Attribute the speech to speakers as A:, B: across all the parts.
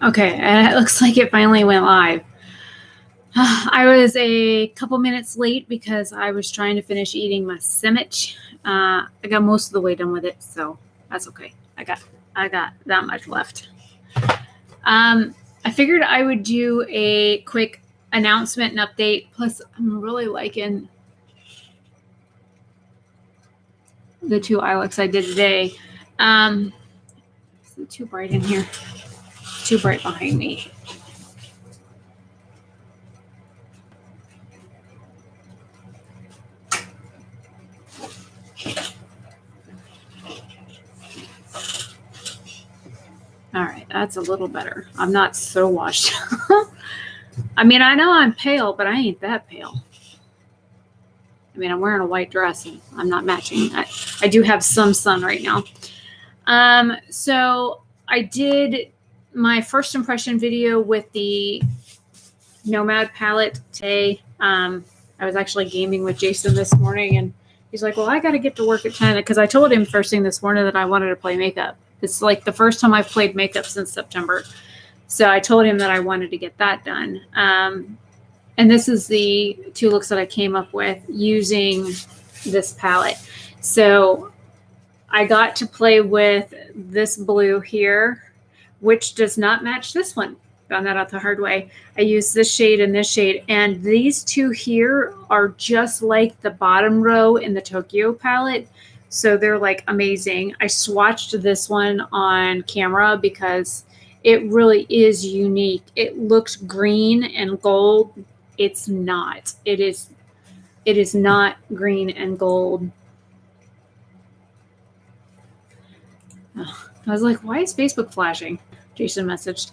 A: Okay, and it looks like it finally went live. I was a couple minutes late because I was trying to finish eating my sandwich. I got most of the way done with it, so that's okay. I got that much left. I figured I would do a quick announcement and update. Plus, I'm really liking the two eye looks I did today. Is it too bright in here? Too bright behind me. All right, that's a little better. I'm not so washed. I mean, I know I'm pale, but I ain't that pale. I mean, I'm wearing a white dress and I'm not matching. I do have some sun right now. So I did my first impression video with the Nomad palette today. I was actually gaming with Jason this morning, and he's like, well, I got to get to work at 10 because I told him first thing this morning that I wanted to play makeup. It's like the first time I've played makeup since September. So I told him that I wanted to get that done. And this is the two looks that I came up with using this palette. So I got to play with this blue here, which does not match this one. Found that out the hard way. I used this shade and this shade, and these two here are just like the bottom row in the Tokyo palette. So they're like amazing. I swatched this one on camera because it really is unique. It looks green and gold. It's not. It is not green and gold. Oh, I was like, why is Facebook flashing? Jason messaged.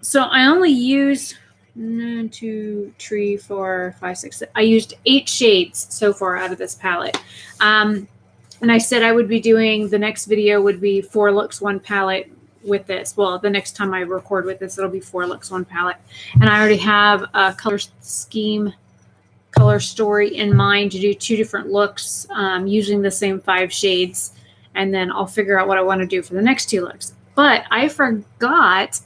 A: So I only used 1, 2, 3, 4, 5, 6. I used 8 shades so far out of this palette. And I said I would be doing, the next video would be 4 looks, 1 palette with this. Well, the next time I record with this, it'll be 4 looks, 1 palette. And I already have a color scheme, color story in mind to do 2 different looks using the same 5 shades. And then I'll figure out what I want to do for the next 2 looks. But I forgot,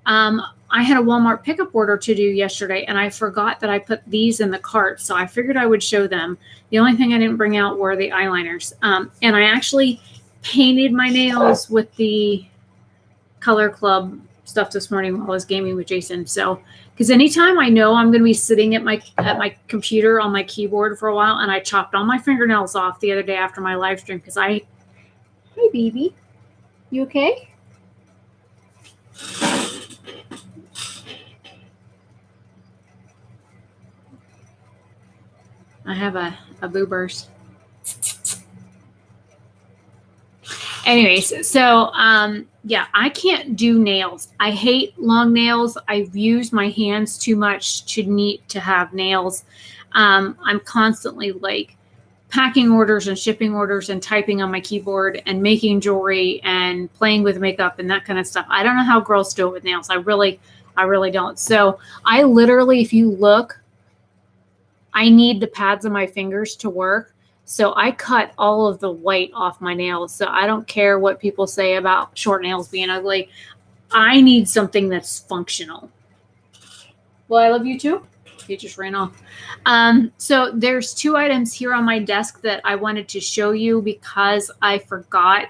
A: I had a Walmart pickup order to do yesterday, and I forgot that I put these in the cart. So I figured I would show them. The only thing I didn't bring out were the eyeliners. And I actually painted my nails with the Color Club stuff this morning while I was gaming with Jason. So, because anytime I know I'm going to be sitting at my computer on my keyboard for a while, and I chopped all my fingernails off the other day after my live stream because hey, baby, you okay? I have a boobers. Anyways, so yeah, I can't do nails. I hate long nails. I've used my hands too much to need to have nails. I'm constantly like packing orders and shipping orders and typing on my keyboard and making jewelry and playing with makeup and that kind of stuff. I don't know how girls do it with nails. I really don't. So I literally, if you look, I need the pads of my fingers to work. So I cut all of the white off my nails. So I don't care what people say about short nails being ugly. I need something that's functional. Well, I love you too. He just ran off. So there's 2 items here on my desk that I wanted to show you because I forgot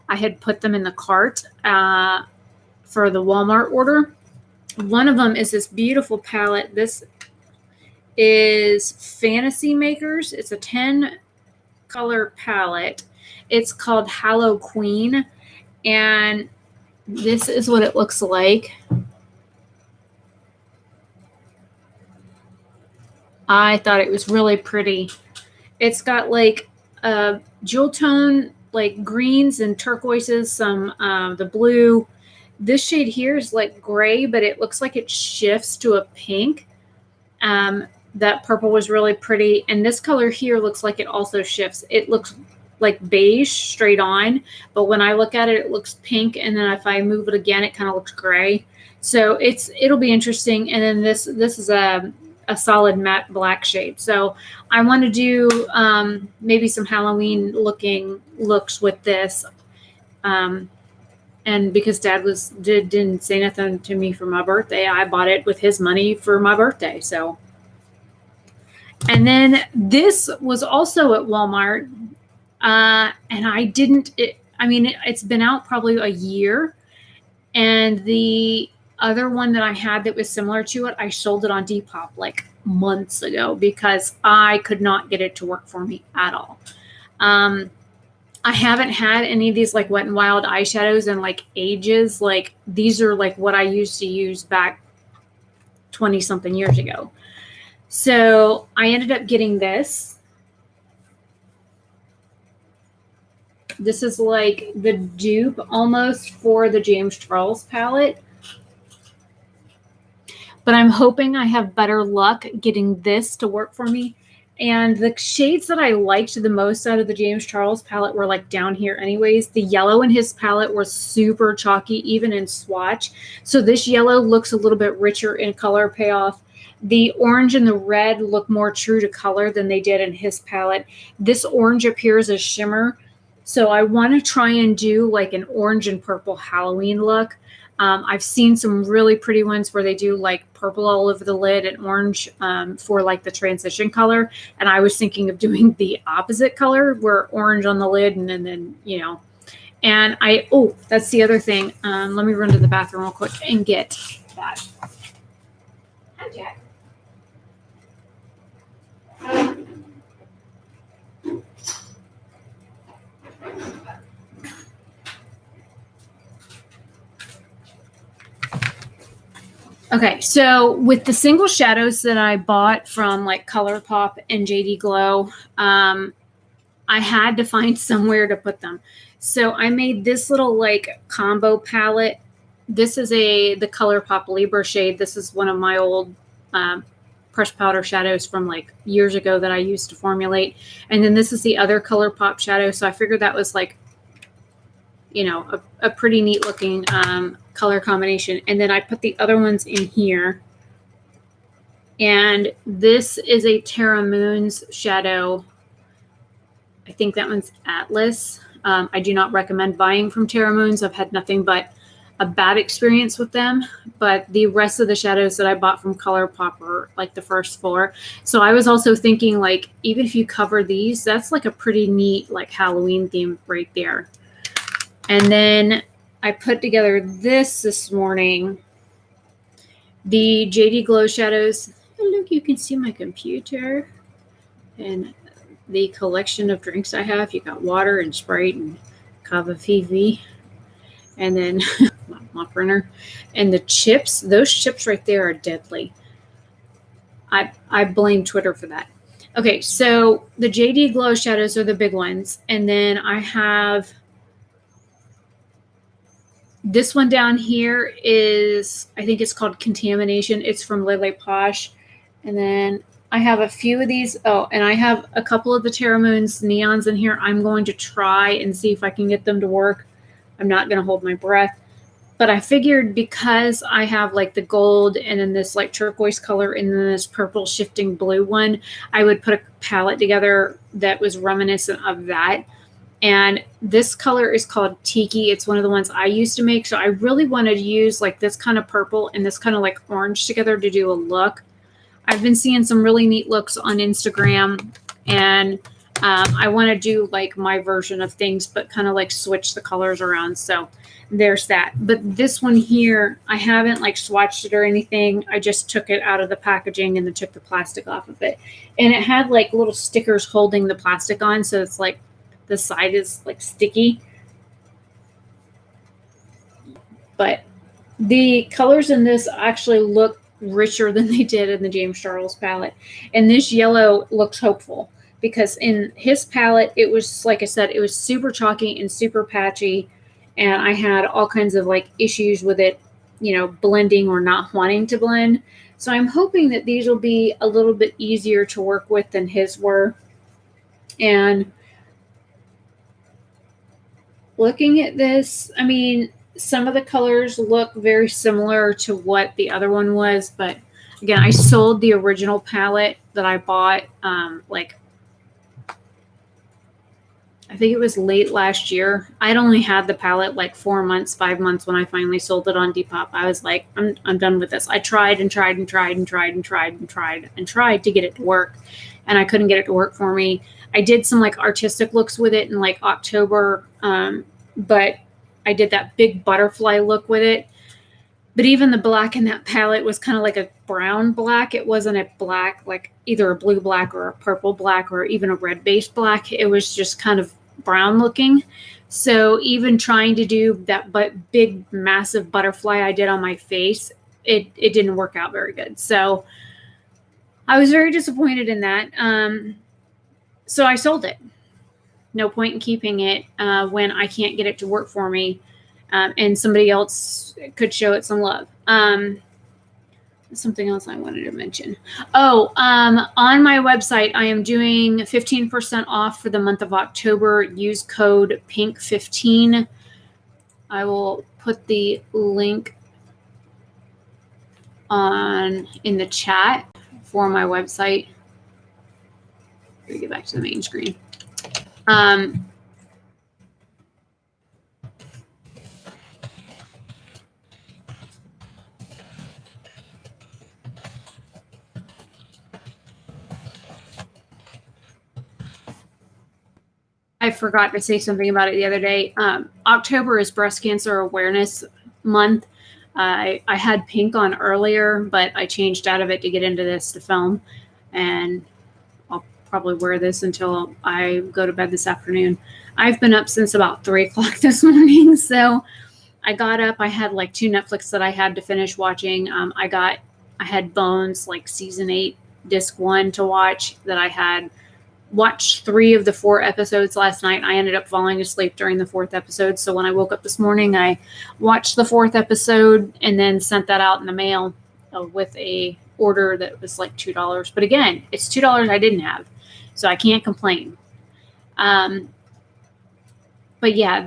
A: I had put them in the cart for the Walmart order. One of them is this beautiful palette. This is Fantasy Makers. It's a 10 color palette. It's called Hallow Queen, and this is what it looks like. I thought it was really pretty. It's got like jewel tone, like greens and turquoises, some the blue. This shade here is like gray, but it looks like it shifts to a pink. That purple was really pretty. And this color here looks like it also shifts. It looks like beige straight on, but when I look at it, it looks pink. And then if I move it again, it kind of looks gray. So it'll be interesting. And then this is a solid matte black shade. So I want to do maybe some Halloween looking looks with this. And And because Dad didn't say nothing to me for my birthday, I bought it with his money for my birthday. So, and then this was also at Walmart, and I didn't. It's been out probably a year, and the other one that I had that was similar to it, I sold it on Depop like months ago because I could not get it to work for me at all. I haven't had any of these like Wet n Wild eyeshadows in like ages. Like these are like what I used to use back 20 something years ago. So I ended up getting this. This is like the dupe almost for the James Charles palette. But I'm hoping I have better luck getting this to work for me. And the shades that I liked the most out of the James Charles palette were like down here anyways. The yellow in his palette was super chalky, even in swatch. So this yellow looks a little bit richer in color payoff. The orange and the red look more true to color than they did in his palette. This orange appears as shimmer. So I want to try and do like an orange and purple Halloween look. I've seen some really pretty ones where they do like purple all over the lid and orange for like the transition color. And I was thinking of doing the opposite color where orange on the lid and then you know. And that's the other thing. Let me run to the bathroom real quick and get that. Hi, Jack. Okay, so with the single shadows that I bought from like ColourPop and JD Glow, I had to find somewhere to put them. So I made this little like combo palette. This is the ColourPop Libra shade. This is one of my old pressed powder shadows from like years ago that I used to formulate. And then this is the other ColourPop shadow. So I figured that was like, you know, a pretty neat looking color combination. And then I put the other ones in here. And this is a Terra Moons shadow. I think that one's Atlas. I do not recommend buying from Terra Moons. I've had nothing but a bad experience with them. But the rest of the shadows that I bought from ColourPop are like the first 4. So I was also thinking like, even if you cover these, that's like a pretty neat like Halloween theme right there. And then I put together this morning, the JD Glow shadows. And look, you can see my computer and the collection of drinks I have. You got water and Sprite and Cava Fivi. And then my printer. And the chips, those chips right there are deadly. I blame Twitter for that. Okay, so the JD Glow shadows are the big ones. And then I have this one down here is, I think it's called Contamination. It's from Lele Posh. And then I have a few of these. Oh, and I have a couple of the Terra Moons neons in here. I'm going to try and see if I can get them to work. I'm not going to hold my breath. But I figured because I have like the gold and then this like turquoise color and then this purple shifting blue one, I would put a palette together that was reminiscent of that. And this color is called Tiki. It's one of the ones I used to make. So I really wanted to use like this kind of purple and this kind of like orange together to do a look. I've been seeing some really neat looks on Instagram, and I want to do like my version of things, but kind of like switch the colors around. So there's that. But this one here, I haven't like swatched it or anything. I just took it out of the packaging and then took the plastic off of it. And it had like little stickers holding the plastic on. So it's like, the side is like sticky, but the colors in this actually look richer than they did in the James Charles palette. And this yellow looks hopeful because in his palette, it was, like I said, it was super chalky and super patchy. And I had all kinds of like issues with it, you know, blending or not wanting to blend. So I'm hoping that these will be a little bit easier to work with than his were. And looking at this, I mean, some of the colors look very similar to what the other one was, but again, I sold the original palette that I bought like I think it was late last year. I'd only had the palette like 4 months, 5 months when I finally sold it on Depop. I was like, I'm done with this. I tried and tried and tried and tried and tried and tried and tried to get it to work, and I couldn't get it to work for me. I did some like artistic looks with it in like October, but I did that big butterfly look with it. But even the black in that palette was kind of like a brown black. It wasn't a black, like either a blue black or a purple black or even a red based black. It was just kind of brown looking. So even trying to do that big, massive butterfly I did on my face, it didn't work out very good. So I was very disappointed in that. So I sold it. No point in keeping it when I can't get it to work for me. And somebody else could show it some love. Something else I wanted to mention. On my website, I am doing 15% off for the month of October. Use code PINK15. I will put the link in the chat for my website. Let me get back to the main screen. I forgot to say something about it the other day. October is Breast Cancer Awareness Month. I had pink on earlier, but I changed out of it to get into this to film. And I'll probably wear this until I go to bed this afternoon. I've been up since about 3 o'clock this morning. So I got up. I had like 2 Netflix that I had to finish watching. I had Bones, like season 8, disc 1 to watch that I had watched 3 of the 4 episodes last night. I ended up falling asleep during the 4th episode. So when I woke up this morning, I watched the 4th episode and then sent that out in the mail with a order that was like $2. But again, it's $2 I didn't have. So I can't complain. But yeah,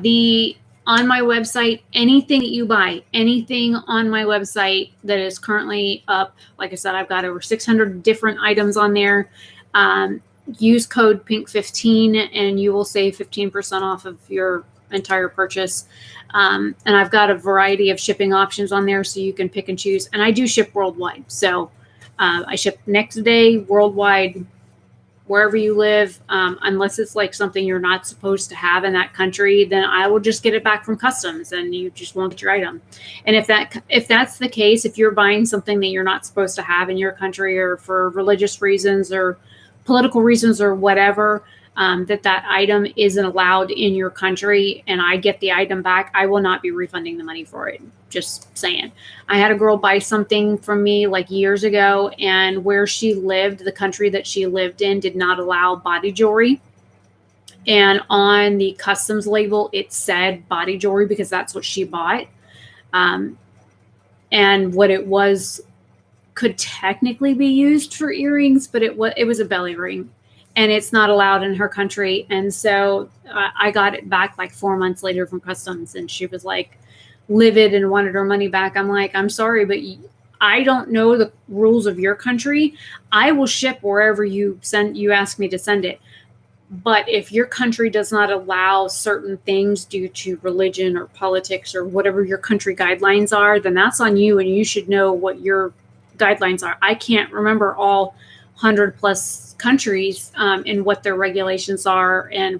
A: on my website, anything that you buy, anything on my website that is currently up, like I said, I've got over 600 different items on there. Use code PINK15 and you will save 15% off of your entire purchase. And I've got a variety of shipping options on there so you can pick and choose. And I do ship worldwide. So I ship next day worldwide, wherever you live, unless it's like something you're not supposed to have in that country, then I will just get it back from customs and you just won't get your item. And if that's the case, if you're buying something that you're not supposed to have in your country or for religious reasons or political reasons or whatever, that item isn't allowed in your country and I get the item back, I will not be refunding the money for it. Just saying. I had a girl buy something from me like years ago, and where she lived, the country that she lived in did not allow body jewelry. And on the customs label, it said body jewelry because that's what she bought. And what it was could technically be used for earrings, but it was a belly ring and it's not allowed in her country. And so I got it back like 4 months later from customs and she was like livid and wanted her money back. I'm like, I'm sorry, but I don't know the rules of your country. I will ship wherever you ask me to send it. But if your country does not allow certain things due to religion or politics or whatever your country guidelines are, then that's on you and you should know what your guidelines are. I can't remember all 100 plus countries and what their regulations are. And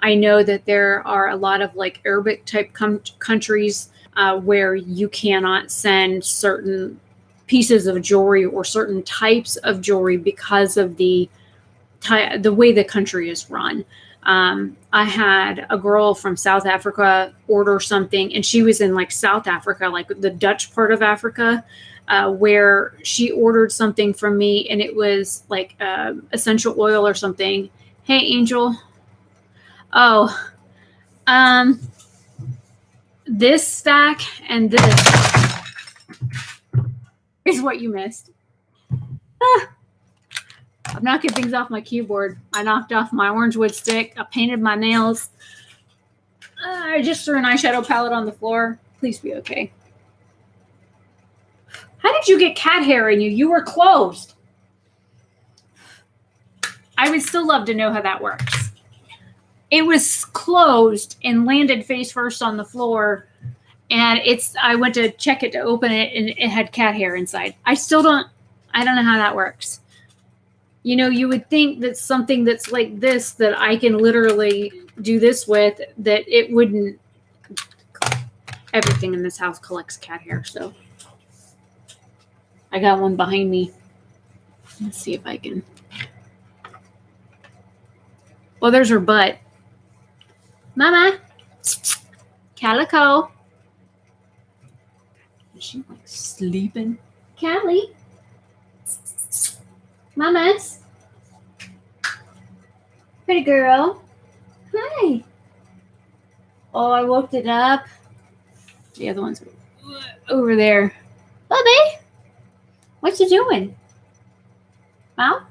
A: I know that there are a lot of like Arabic type countries where you cannot send certain pieces of jewelry or certain types of jewelry because of the way the country is run. I had a girl from South Africa order something, and she was in like South Africa, like the Dutch part of Africa, where she ordered something from me, and it was like essential oil or something. Hey, Angel. Oh, this stack and this is what you missed. I'm knocking things off my keyboard. I knocked off my orange wood stick. I painted my nails. I just threw an eyeshadow palette on the floor. Please be okay. How did you get cat hair in you? You were closed. I would still love to know how that works. it was closed and landed face first on the floor. And I went to check it to open it, and it had cat hair inside. I don't know how that works. You know, you would think that something that's like this, that I can literally do this with, that it wouldn't. Everything in this house collects cat hair, so I got one behind me. Let's see if I can. Well, there's her butt. Mama, Calico. Is she like sleeping? Callie. Mamas. Pretty girl. Hi. Oh, I woke it up. The other one's over there. Bubby, what you doing? Mom?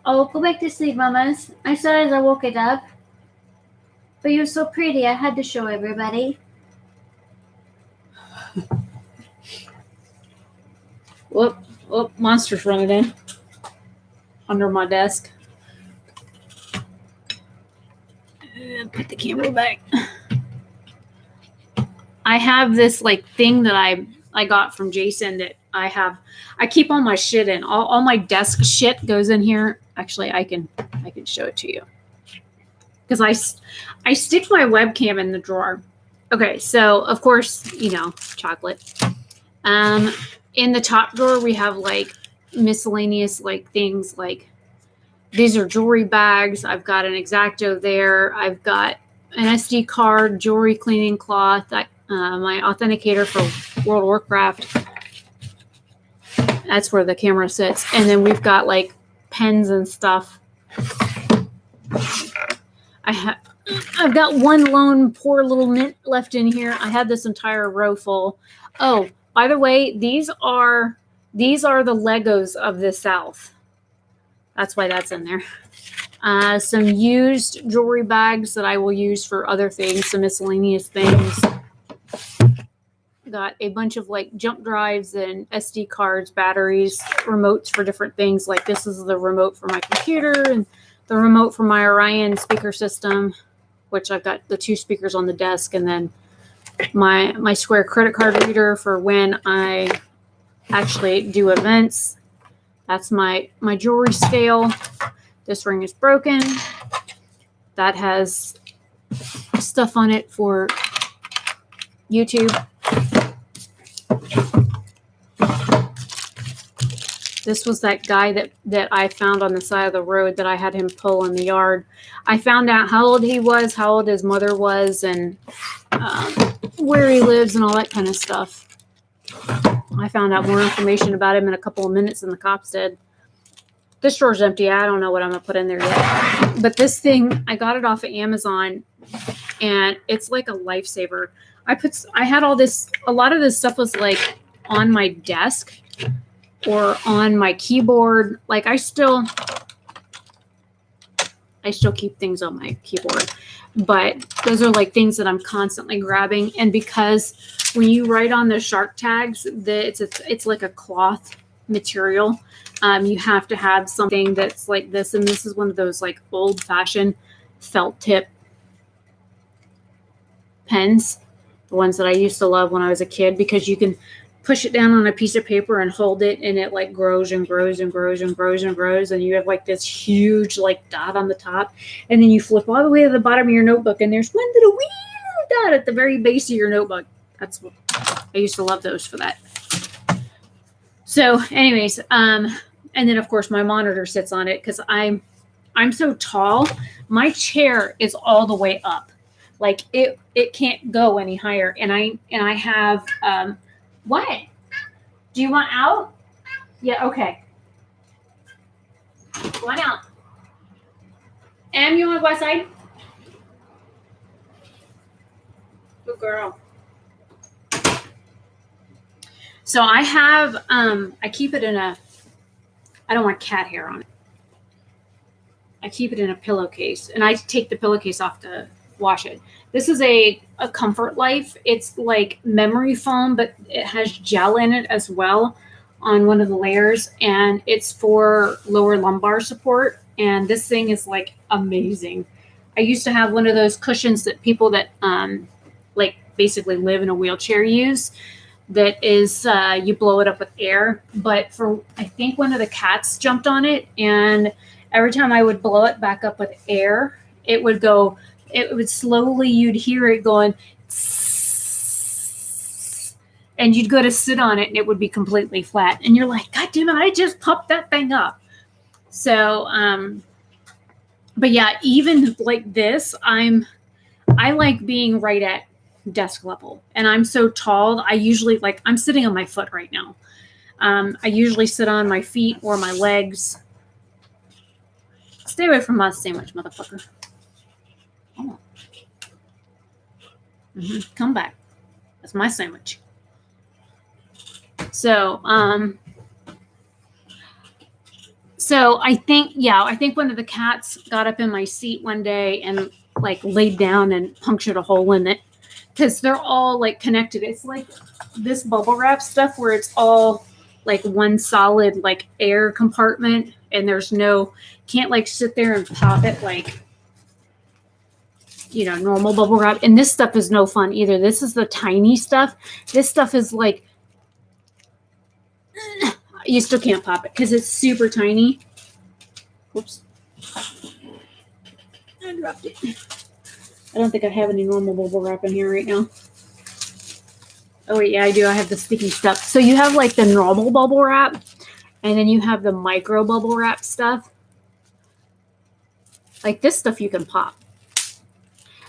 A: Oh, go back to sleep, mamas. I saw as I woke it up. But you're so pretty, I had to show everybody. Whoop, monster's running in. Under my desk. Put the camera back. I have this like thing that I got from Jason that I keep all my shit in. All my desk shit goes in here. Actually, I can show it to you. Because I stick my webcam in the drawer. Okay, so of course, you know, chocolate. In the top drawer we have like miscellaneous like things like these are jewelry bags. I've got an X-Acto there. I've got an SD card, jewelry cleaning cloth, my authenticator for World of Warcraft. That's where the camera sits. And then we've got like pens and stuff. I've got one lone poor little mint left in here. I had this entire row full. Oh, by the way, these are the Legos of the South. That's why that's in there. Some used jewelry bags that I will use for other things, some miscellaneous things. Got a bunch of like jump drives and SD cards, batteries, remotes for different things. Like this is the remote for my computer and the remote for my Orion speaker system, which I've got the 2 speakers on the desk, and then my Square credit card reader for when I actually do events. That's my jewelry scale. This ring is broken. That has stuff on it for YouTube. This was that guy that I found on the side of the road that I had him pull in the yard. I found out how old he was, how old his mother was, and where he lives and all that kind of stuff. I found out more information about him in a couple of minutes than the cops did. This drawer's empty. I don't know what I'm going to put in there yet. But this thing, I got it off of Amazon, and it's like a lifesaver. I had all this, a lot of this stuff was like on my desk or on my keyboard. Like I still keep things on my keyboard, but those are like things that I'm constantly grabbing. And because when you write on the shark tags, it's like a cloth material. You have to have something that's like this, and this is one of those like old-fashioned felt tip pens, the ones that I used to love when I was a kid, because you can push it down on a piece of paper and hold it, and it like grows and grows and grows and grows and grows, and you have like this huge like dot on the top, and then you flip all the way to the bottom of your notebook, and there's one little wee little dot at the very base of your notebook. That's what I used to love those for that. So anyways, and then of course my monitor sits on it because I'm so tall. My chair is all the way up. Like it can't go any higher. And I have what? Do you want out? Yeah, okay. Go on out. Em, you want to go outside? Good girl. So I have, I keep it in I don't want cat hair on it. I keep it in a pillowcase, and I take the pillowcase off to wash it. This is a Comfort Life. It's like memory foam, but it has gel in it as well. on one of the layers, and it's for lower lumbar support. And this thing is like amazing. I used to have one of those cushions that people that like basically live in a wheelchair use. That is, you blow it up with air. But for I think one of the cats jumped on it, and every time I would blow it back up with air, it would go. It would slowly. You'd hear it going. And you'd go to sit on it and it would be completely flat. And you're like, God damn it, I just popped that thing up. So, but yeah, even like this, I like being right at desk level. And I'm so tall, I usually I'm sitting on my foot right now. I usually sit on my feet or my legs. Stay away from my sandwich, motherfucker. Oh. Come back. That's my sandwich. So I think one of the cats got up in my seat one day and like laid down and punctured a hole in it, because they're all like connected. It's like this bubble wrap stuff where it's all like one solid like air compartment, and there's can't like sit there and pop it like, normal bubble wrap. And this stuff is no fun either. This is the tiny stuff. This stuff is like, you still can't pop it because it's super tiny. Whoops. I dropped it. I don't think I have any normal bubble wrap in here right now. Oh, wait, yeah, I do. I have the sticky stuff. So you have like the normal bubble wrap, and then you have the micro bubble wrap stuff. Like this stuff you can pop.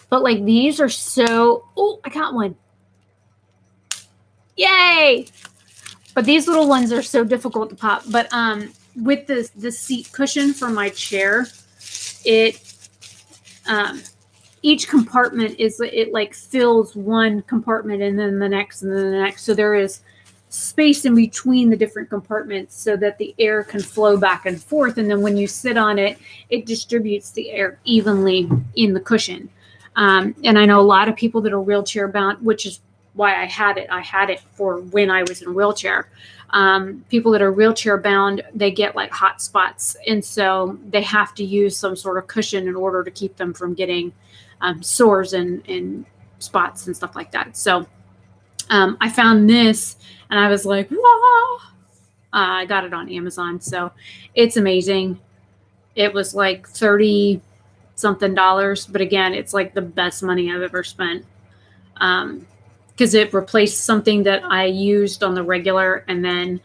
A: But like these are so... Oh, I got one. Yay! But these little ones are so difficult to pop. But with the seat cushion for my chair, each compartment it like fills one compartment and then the next and then the next. So there is space in between the different compartments so that the air can flow back and forth. And then when you sit on it, it distributes the air evenly in the cushion. And I know a lot of people that are wheelchair bound, which is why I had it. I had it for when I was in a wheelchair. People that are wheelchair bound, they get like hot spots. And so they have to use some sort of cushion in order to keep them from getting sores and spots and stuff like that. So I found this and I was like, whoa. I got it on Amazon. So it's amazing. It was like $30 something. But again, it's like the best money I've ever spent. Because it replaced something that I used on the regular, and then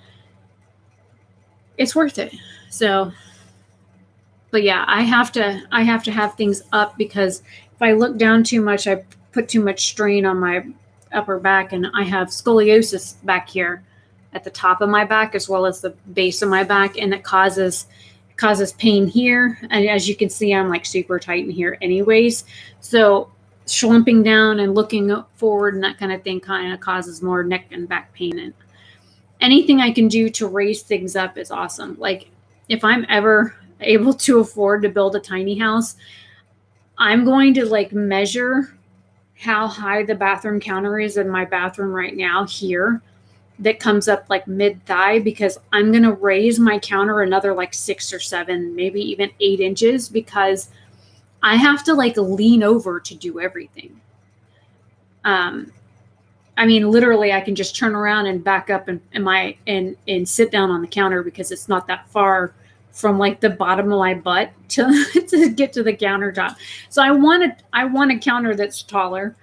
A: it's worth it. So, but yeah, I have to have things up, because if I look down too much, I put too much strain on my upper back, and I have scoliosis back here at the top of my back as well as the base of my back, and it causes pain here. And as you can see, I'm like super tight in here anyways. So slumping down and looking forward and that kind of thing kind of causes more neck and back pain. And anything I can do to raise things up is awesome. Like if I'm ever able to afford to build a tiny house, I'm going to like measure how high the bathroom counter is in my bathroom right now here, that comes up like mid-thigh, because I'm going to raise my counter another like 6 or 7, maybe even 8 inches, because I have to like lean over to do everything. I mean, literally I can just turn around and back up and sit down on the counter, because it's not that far from like the bottom of my butt to get to the countertop. So I want a counter that's taller.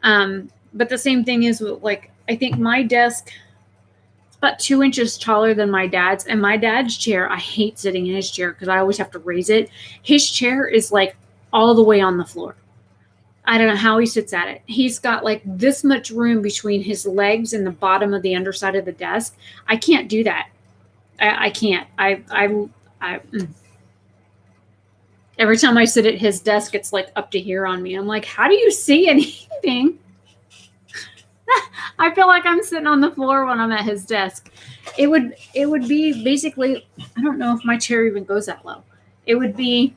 A: But the same thing is with, like, I think my desk is about 2 inches taller than my dad's, and my dad's chair, I hate sitting in his chair because I always have to raise it. His chair is like all the way on the floor. I don't know how he sits at it. He's got like this much room between his legs and the bottom of the underside of the desk. I can't do that. I can't. Every time I sit at his desk, it's like up to here on me. I'm like, how do you see anything? I feel like I'm sitting on the floor when I'm at his desk. It would be basically, I don't know if my chair even goes that low. It would be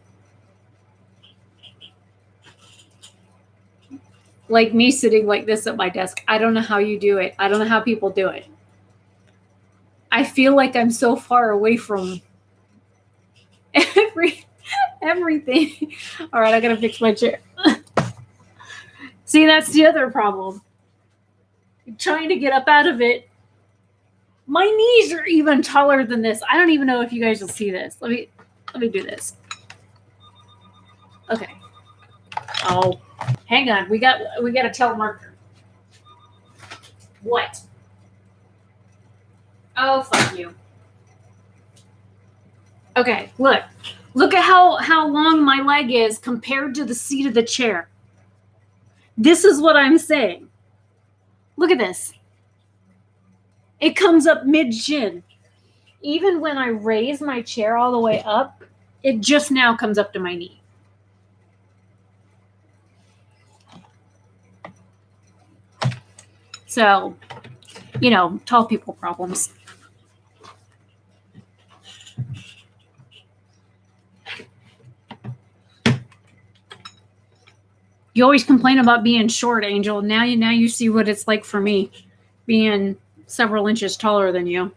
A: like me sitting like this at my desk. I don't know how you do it. I don't know how people do it. I feel like I'm so far away from everything. All right, I gotta fix my chair. See, that's the other problem. I'm trying to get up out of it. My knees are even taller than this. I don't even know if you guys will see this. Let me do this. Okay. Oh, hang on. We got a telemarketer. What? Oh, fuck you. Okay, look. Look at how long my leg is compared to the seat of the chair. This is what I'm saying. Look at this. It comes up mid-shin. Even when I raise my chair all the way up, it just now comes up to my knee. So, you know, tall people problems. You always complain about being short, Angel. Now you see what it's like for me, being several inches taller than you.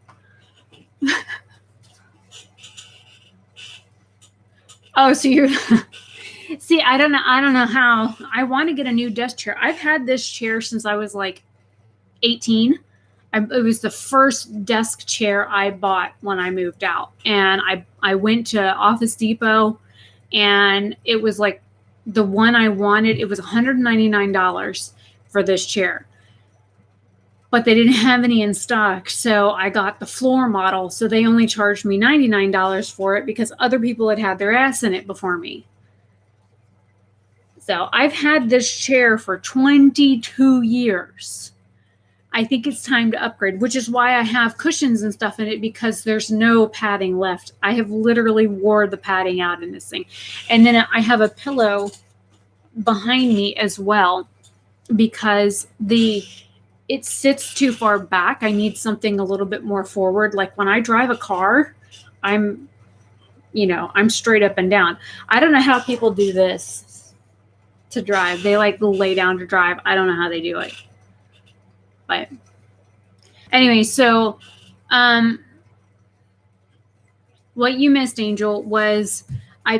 A: Oh, so you're see, I don't know how. I want to get a new desk chair. I've had this chair since I was like 18. It was the first desk chair I bought when I moved out. And I went to Office Depot, and it was like the one I wanted. It was $199 for this chair. But they didn't have any in stock, so I got the floor model. So they only charged me $99 for it because other people had their ass in it before me. So I've had this chair for 22 years. I think it's time to upgrade, which is why I have cushions and stuff in it, because there's no padding left. I have literally wore the padding out in this thing. And then I have a pillow behind me as well, because it sits too far back. I need something a little bit more forward. Like when I drive a car, I'm straight up and down. I don't know how people do this to drive. They like lay down to drive. I don't know how they do it. But anyway, so what you missed, Angel, was I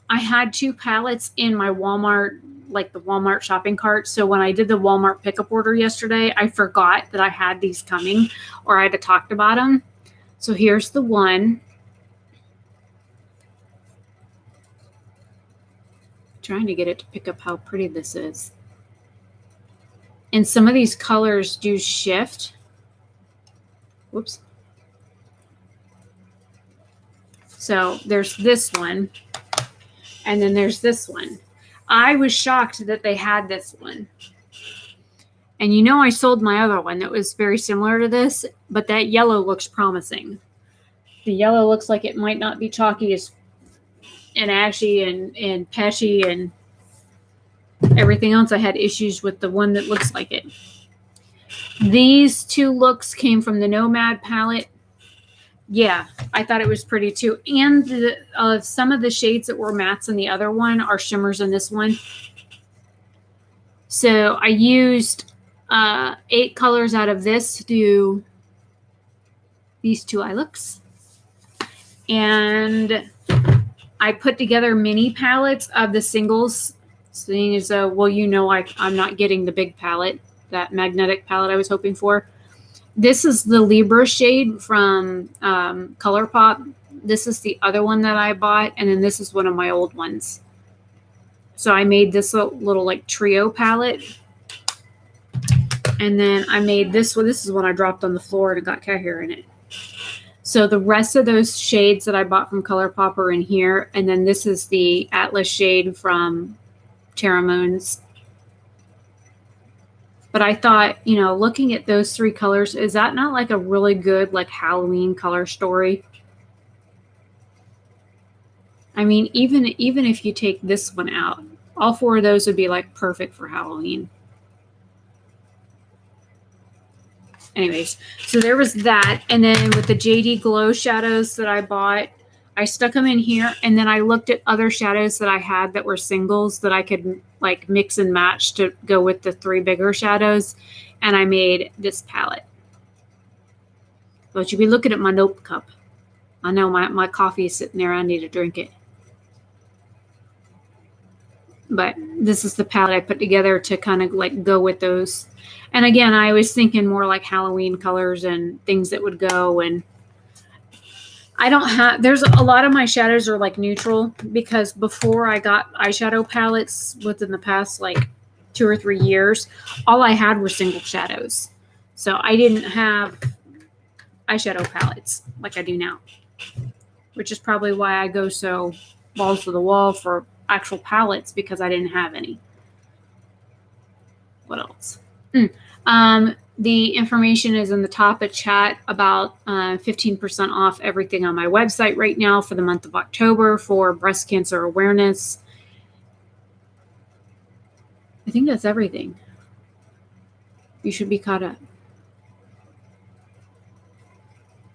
A: had 2 pallets in my Walmart, like the Walmart shopping cart. So when I did the Walmart pickup order yesterday, I forgot that I had these coming, or I had talked about them. So here's the one. Trying to get it to pick up how pretty this is. And some of these colors do shift. Whoops. So there's this one, and then there's this one. I was shocked that they had this one. And you know, I sold my other one that was very similar to this, but that yellow looks promising. The yellow looks like it might not be chalky and ashy and patchy and everything else. I had issues with the one that looks like it. These 2 looks came from the Nomad palette. Yeah, I thought it was pretty too. And some of the shades that were mattes in the other one are shimmers in this one. So I used 8 colors out of this to do these 2 eye looks. And I put together mini palettes of the singles, seeing as though, well, you know, I'm not getting the big palette, that magnetic palette I was hoping for. This is the Libra shade from ColourPop. This is the other one that I bought, and then this is one of my old ones. So I made this little like trio palette. And then I made this one. This is one I dropped on the floor and it got cat hair in it. So the rest of those shades that I bought from ColourPop are in here. And then this is the Atlas shade from Terra Moons. But I thought, you know, looking at those 3 colors, is that not like a really good like Halloween color story? I mean, even if you take this one out, all 4 of those would be like perfect for Halloween. Anyways, so there was that. And then with the JD Glow shadows that I bought, I stuck them in here. And then I looked at other shadows that I had that were singles that I could like mix and match to go with the 3 bigger shadows. And I made this palette. But you be looking at my note cup. I know my coffee is sitting there. I need to drink it. But this is the palette I put together to kind of like go with those. And again, I was thinking more like Halloween colors and things that would go. And I don't have, there's a lot of my shadows are like neutral, because before I got eyeshadow palettes within the past like 2 or 3 years, all I had were single shadows. So I didn't have eyeshadow palettes like I do now, which is probably why I go so balls to the wall for actual palettes, because I didn't have any. What else? The information is in the top of chat about 15% off everything on my website right now for the month of October for breast cancer awareness. I think that's everything. You should be caught up.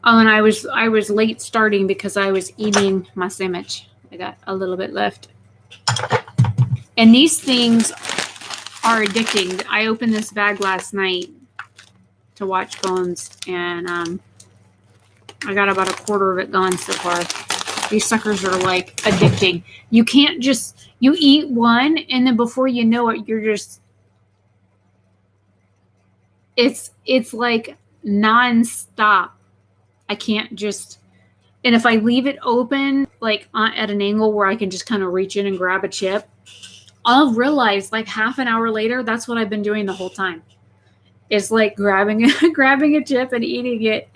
A: Oh, and I was late starting because I was eating my sandwich. I got a little bit left. And these things are addicting. I opened this bag last night to watch Bones, and I got about a quarter of it gone so far. These suckers are like addicting. You can't just, you eat one, and then before you know it, you're just, it's like nonstop. I can't just, and if I leave it open, like at an angle where I can just kind of reach in and grab a chip, I'll realize like half an hour later, that's what I've been doing the whole time. It's like grabbing a chip and eating it.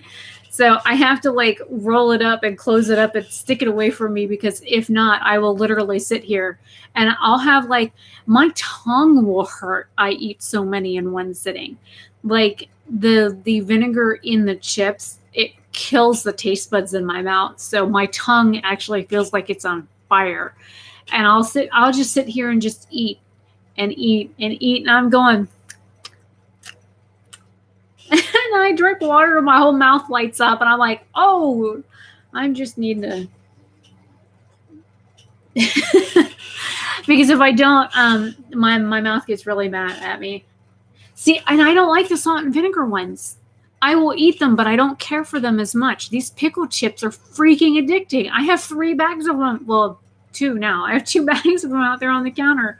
A: So I have to like roll it up and close it up and stick it away from me, because if not, I will literally sit here and I'll have like, my tongue will hurt. I eat so many in one sitting. Like the vinegar in the chips, it kills the taste buds in my mouth. So my tongue actually feels like it's on fire. And I'll just sit here and just eat and eat and eat. And I'm going, and I drink water and my whole mouth lights up. And I'm like, oh, I'm just needing to. Because if I don't, my mouth gets really mad at me. See, and I don't like the salt and vinegar ones. I will eat them, but I don't care for them as much. These pickle chips are freaking addicting. I have 3 bags of them. Well, 2 now. I have 2 bags of them out there on the counter.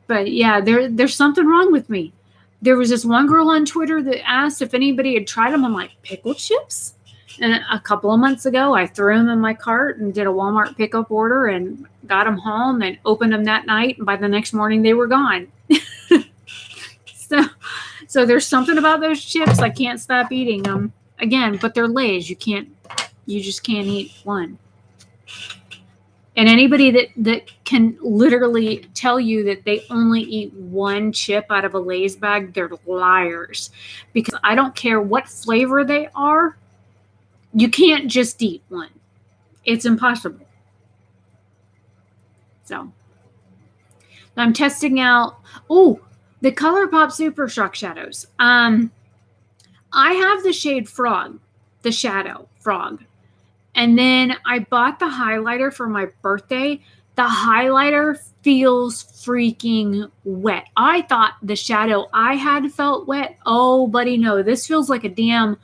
A: But yeah, there's something wrong with me. There was this one girl on Twitter that asked if anybody had tried them. I'm like, pickle chips? And a couple of months ago, I threw them in my cart and did a Walmart pickup order and got them home and opened them that night. And by the next morning, they were gone. So there's something about those chips. I can't stop eating them. Again, but they're Lay's. You just can't eat one. And anybody that can literally tell you that they only eat one chip out of a Lay's bag, they're liars. Because I don't care what flavor they are, you can't just eat one. It's impossible. So I'm testing out, the ColourPop Super Shock Shadows. I have the shade Frog, the Shadow Frog. And then I bought the highlighter for my birthday. The highlighter feels freaking wet. I thought the shadow I had felt wet. Oh, buddy, no. This feels like a damn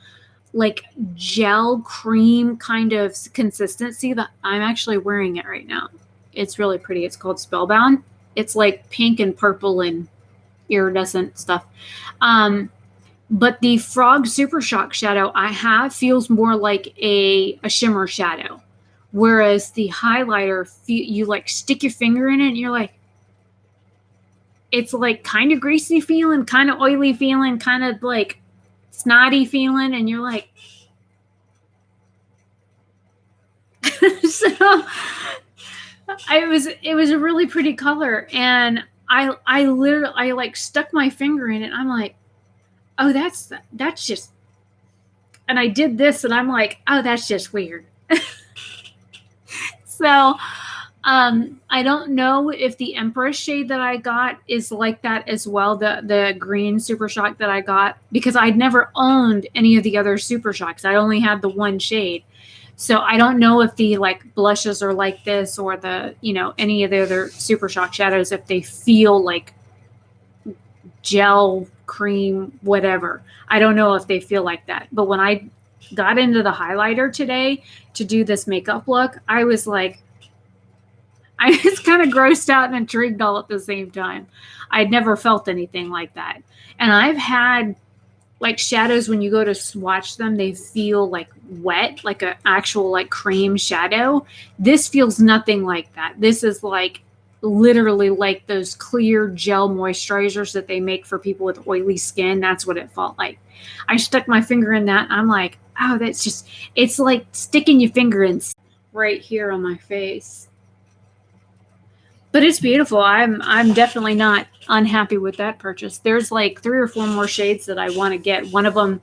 A: like gel cream kind of consistency. That I'm actually wearing it right now. It's really pretty. It's called Spellbound. It's like pink and purple and iridescent stuff. But the Frog Super Shock shadow I have feels more like a shimmer shadow. Whereas the highlighter, you like stick your finger in it and you're like, it's like kind of greasy feeling, kind of oily feeling, kind of like snotty feeling. And you're like, so it was a really pretty color. And I literally like stuck my finger in it. I'm like, oh, that's just, and I did this and I'm like, oh, that's just weird. So, I don't know if the Empress shade that I got is like that as well. The green Super Shock that I got, because I'd never owned any of the other Super Shocks. I only had the one shade. So I don't know if the like blushes are like this or the, any of the other Super Shock shadows, if they feel like gel cream, whatever. I don't know if they feel like that. But when I got into the highlighter today to do this makeup look, I was like, I was kind of grossed out and intrigued all at the same time. I'd never felt anything like that. And I've had like shadows, when you go to swatch them, they feel like wet, like an actual like cream shadow. This feels nothing like that. This is like literally like those clear gel moisturizers that they make for people with oily skin. That's what it felt like. I stuck my finger in that. And I'm like, oh, that's just, it's like sticking your finger in right here on my face. But it's beautiful. I'm definitely not unhappy with that purchase. There's like 3 or 4 more shades that I want to get. One of them,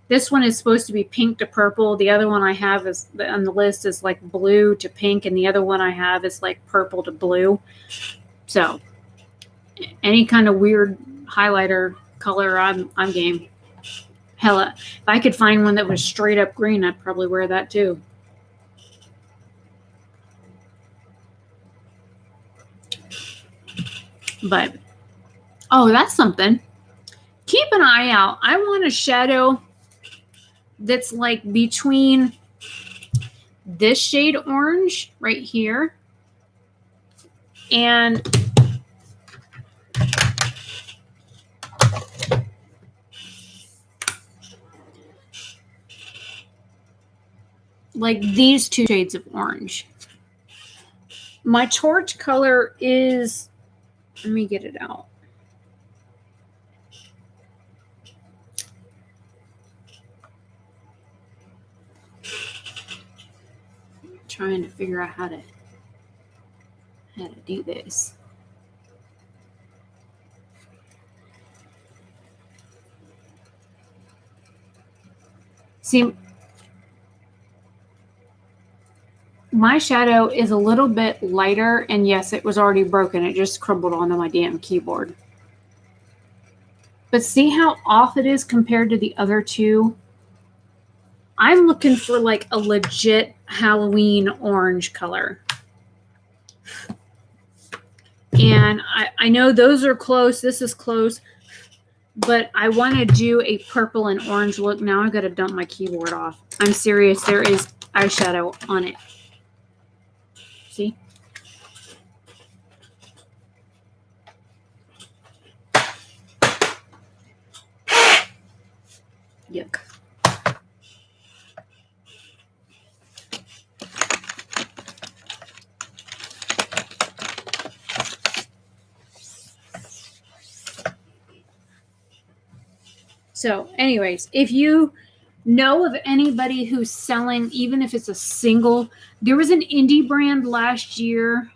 A: this one is supposed to be pink to purple. The other one I have is on the list is like blue to pink, and the other one I have is like purple to blue. So any kind of weird highlighter color, I'm game. Hell, if I could find one that was straight up green, I'd probably wear that too. But, oh, that's something. Keep an eye out. I want a shadow that's like between this shade orange right here and like these 2 shades of orange. My torch color is, let me get it out. I'm trying to figure out how to do this. See, my shadow is a little bit lighter, and yes, it was already broken. It just crumbled onto my damn keyboard. But see how off it is compared to the other 2? I'm looking for like a legit Halloween orange color. And I know those are close. This is close. But I want to do a purple and orange look. Now I've got to dump my keyboard off. I'm serious. There is eyeshadow on it. See? Yuck. So anyways, if you know of anybody who's selling, even if it's a single, there was an indie brand last year.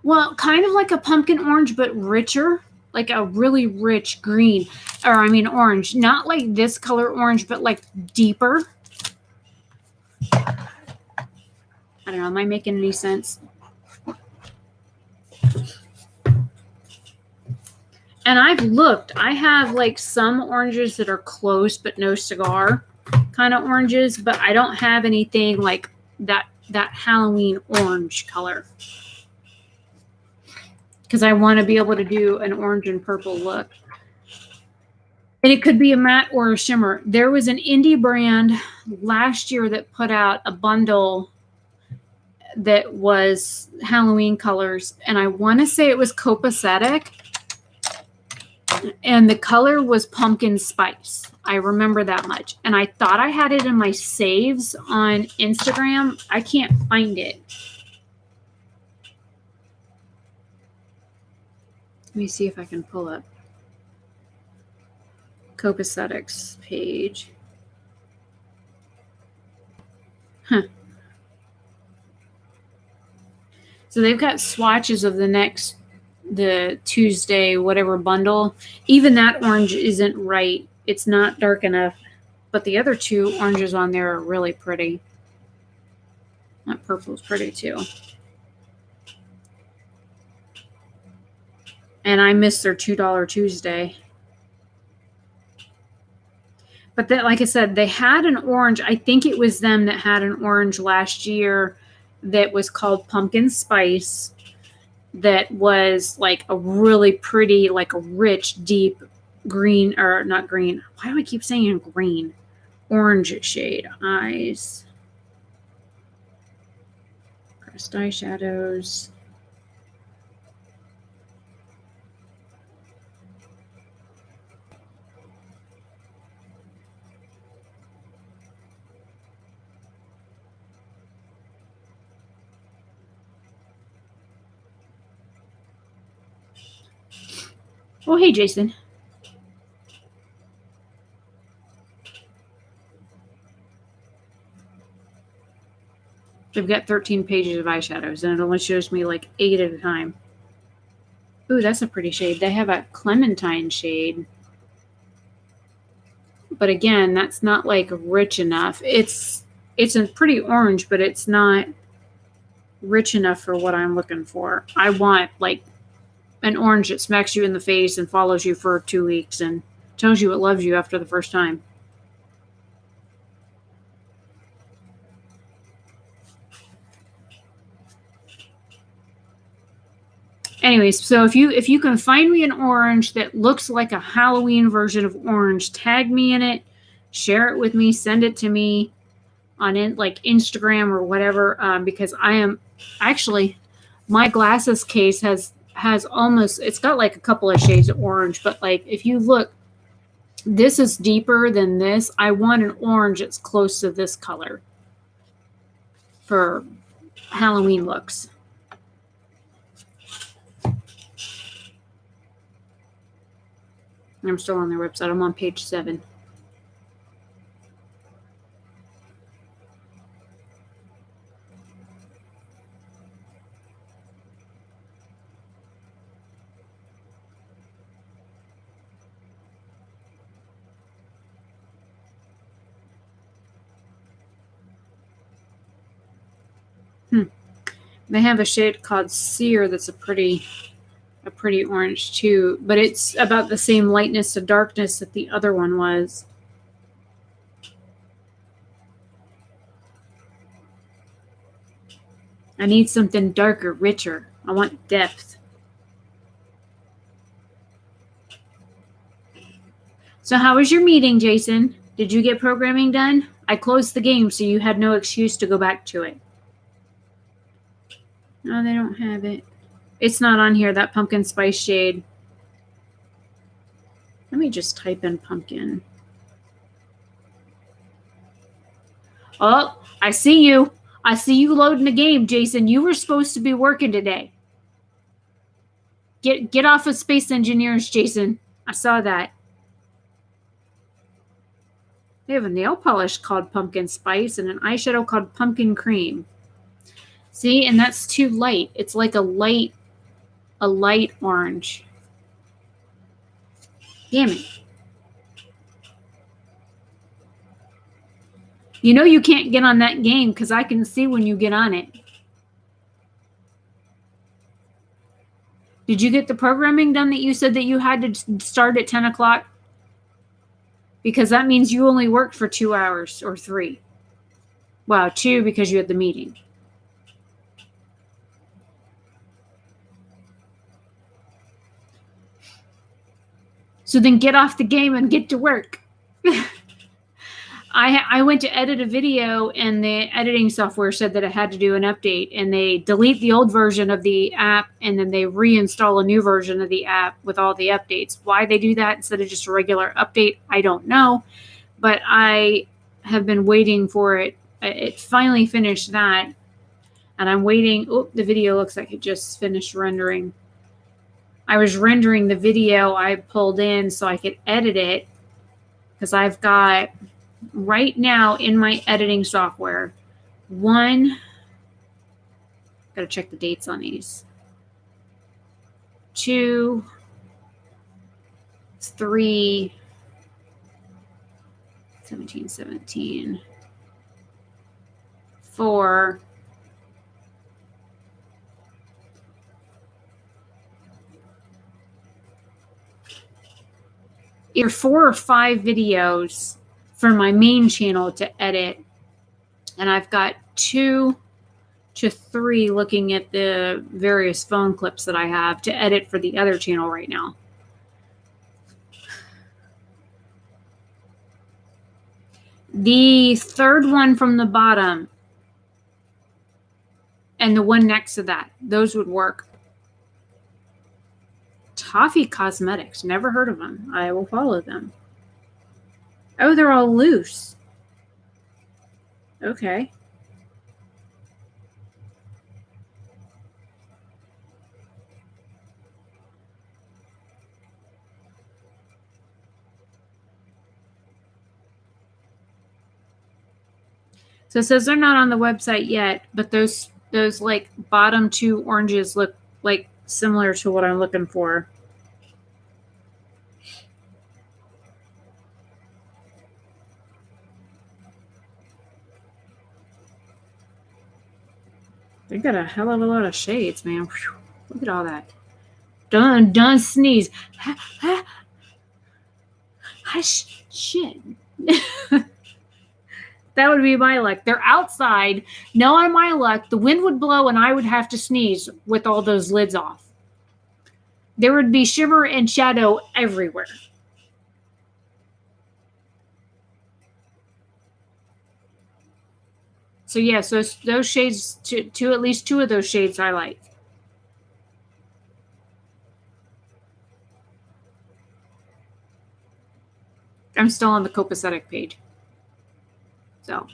A: Well, kind of like a pumpkin orange, but richer, like a really rich green, or I mean orange, not like this color orange, but like deeper. I don't know. Am I making any sense? And I've looked. I have like some oranges that are close but no cigar kind of oranges, but I don't have anything like that Halloween orange color. Because I want to be able to do an orange and purple look. And it could be a matte or a shimmer. There was an indie brand last year that put out a bundle that was Halloween colors. And I want to say it was copacetic. And the color was pumpkin spice. I remember that much. And I thought I had it in my saves on Instagram. I can't find it. Let me see if I can pull up Copacetics page. Huh. So they've got swatches of the Tuesday whatever bundle. Even that orange isn't right. It's not dark enough. But the other 2 oranges on there are really pretty. That purple is pretty too. And I missed their $2 Tuesday. But that, like I said, they had an orange. I think it was them that had an orange last year that was called Pumpkin Spice. that was like a really pretty, like a rich, deep green, or not green. Why do I keep saying green? Orange shade. Eyes. Pressed eyeshadows. Oh, hey, Jason. I've got 13 pages of eyeshadows, and it only shows me like 8 at a time. Ooh, that's a pretty shade. They have a clementine shade. But again, that's not like rich enough. It's a pretty orange, but it's not rich enough for what I'm looking for. I want like an orange that smacks you in the face and follows you for 2 weeks and tells you it loves you after the first time. Anyways, so if you can find me an orange that looks like a Halloween version of orange, tag me in it, share it with me, send it to me on like Instagram or whatever, because I am actually, my glasses case has almost, it's got like a couple of shades of orange, but like if you look, this is deeper than this. I want an orange that's close to this color for Halloween looks. I'm still on their website. I'm on page 7. They have a shade called Sear that's a pretty orange too, but it's about the same lightness to darkness that the other one was. I need something darker, richer. I want depth. So how was your meeting, Jason? Did you get programming done? I closed the game, so you had no excuse to go back to it. No, they don't have it. It's not on here, that pumpkin spice shade. Let me just type in pumpkin. Oh, I see you. I see you loading the game, Jason. You were supposed to be working today. Get off of Space Engineers, Jason. I saw that. They have a nail polish called Pumpkin Spice and an eyeshadow called Pumpkin Cream. See, and that's too light. It's like a light orange. Damn it. You know you can't get on that game because I can see when you get on it. Did you get the programming done that you said that you had to start at 10 o'clock? Because that means you only worked for 2 hours or 3. Wow, 2 because you had the meeting. So then get off the game and get to work. I went to edit a video and the editing software said that I had to do an update, and they delete the old version of the app and then they reinstall a new version of the app with all the updates. Why they do that instead of just a regular update, I don't know, but I have been waiting for it. It finally finished that, and I'm waiting. Oh, the video looks like it just finished rendering. I was rendering the video I pulled in so I could edit it, because I've got right now in my editing software, gotta check the dates on these, 2, 3, 17, 4, either 4 or 5 videos for my main channel to edit, and I've got two to 3 looking at the various phone clips that I have to edit for the other channel right now. The third one from the bottom and the one next to that, those would work. Toffee Cosmetics, never heard of them. I will follow them. Oh, they're all loose. Okay. So it says they're not on the website yet, but those like bottom 2 oranges look like similar to what I'm looking for. They got a hell of a lot of shades, man. Whew. Look at all that. Don't sneeze. Hush, shit. That would be my luck. They're outside. No, on my luck, the wind would blow and I would have to sneeze with all those lids off. There would be shimmer and shadow everywhere. So yes, those shades, to at least 2 of those shades I like. I'm still on the copacetic page. So,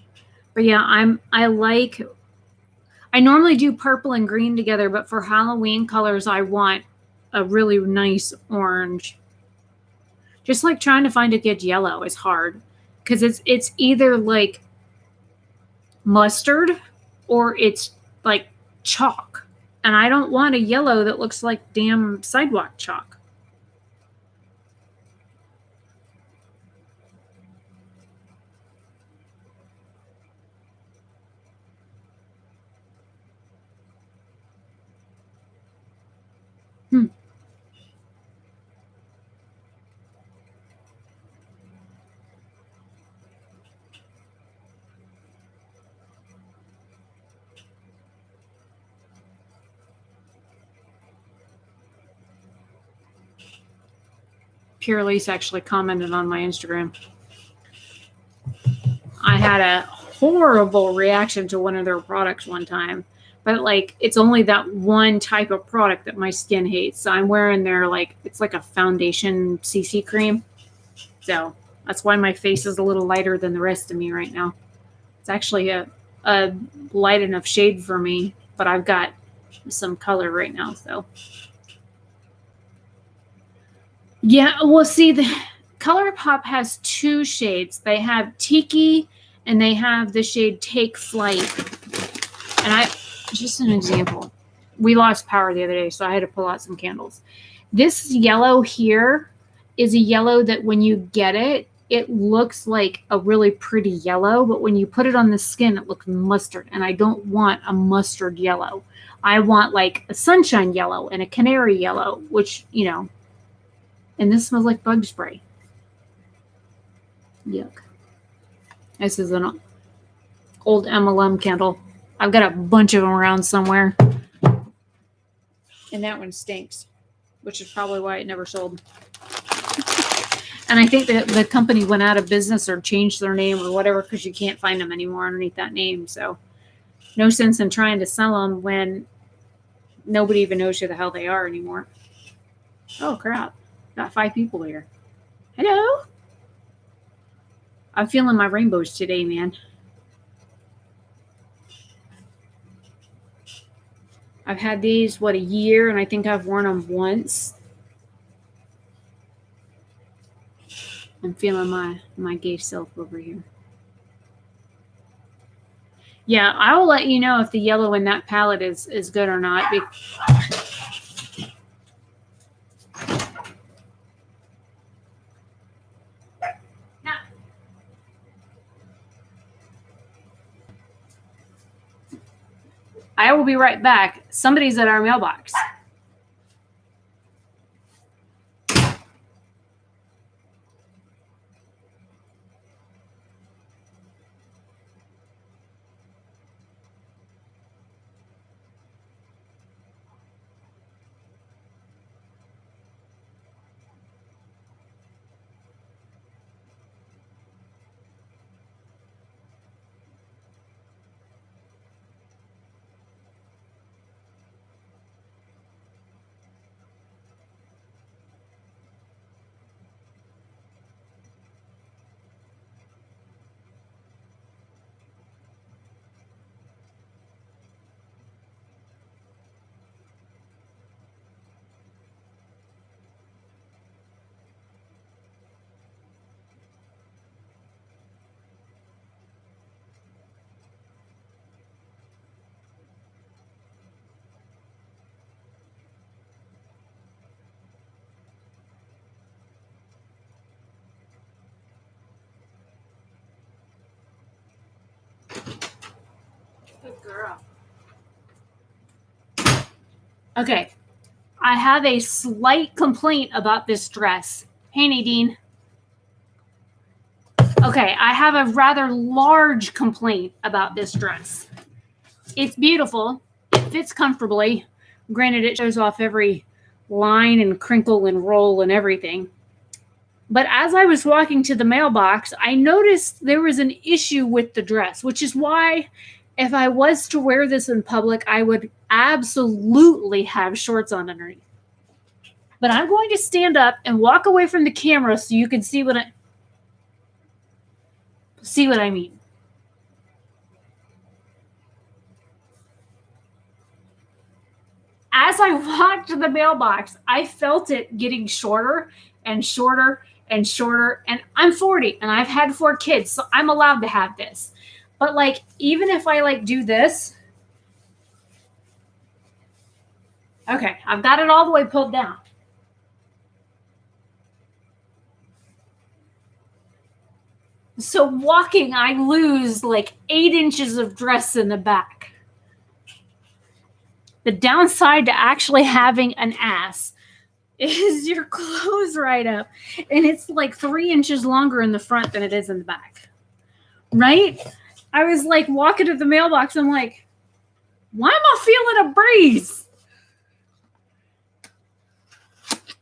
A: but yeah, I normally do purple and green together, but for Halloween colors, I want a really nice orange. Just like trying to find a good yellow is hard because it's either like mustard or it's like chalk. And I don't want a yellow that looks like damn sidewalk chalk. Pure Elise actually commented on my Instagram. I had a horrible reaction to one of their products one time, but like it's only that one type of product that my skin hates. So I'm wearing their it's like a foundation CC cream. So that's why my face is a little lighter than the rest of me right now. It's actually a light enough shade for me, but I've got some color right now. So yeah, well, see, the ColourPop has 2 shades. They have Tiki and they have the shade Take Flight. And just an example, we lost power the other day, so I had to pull out some candles. This yellow here is a yellow that when you get it, it looks like a really pretty yellow, but when you put it on the skin, it looks mustard. And I don't want a mustard yellow. I want like a sunshine yellow and a canary yellow, which, and this smells like bug spray. Yuck. This is an old MLM candle. I've got a bunch of them around somewhere. And that one stinks, which is probably why it never sold. And I think that the company went out of business or changed their name or whatever because you can't find them anymore underneath that name. So no sense in trying to sell them when nobody even knows who the hell they are anymore. Oh, crap. Got 5 people here. Hello? I'm feeling my rainbows today, man. I've had these, a year, and I think I've worn them once. I'm feeling my gay self over here. Yeah, I will let you know if the yellow in that palette is good or not. I will be right back. Somebody's at our mailbox. her up. Okay. I have a slight complaint about this dress. Hey, Nadine. Okay, I have a rather large complaint about this dress. It's beautiful. It fits comfortably. Granted, it shows off every line and crinkle and roll and everything. But as I was walking to the mailbox, I noticed there was an issue with the dress, which is why if I was to wear this in public, I would absolutely have shorts on underneath. But I'm going to stand up and walk away from the camera so you can see what I mean. As I walked to the mailbox, I felt it getting shorter and shorter and shorter. And I'm 40 and I've had 4 kids, so I'm allowed to have this. But like, even if I like do this, okay, I've got it all the way pulled down. So walking, I lose like 8 inches of dress in the back. The downside to actually having an ass is your clothes right up. And it's like 3 inches longer in the front than it is in the back. Right? I was like walking to the mailbox. I'm like, why am I feeling a breeze?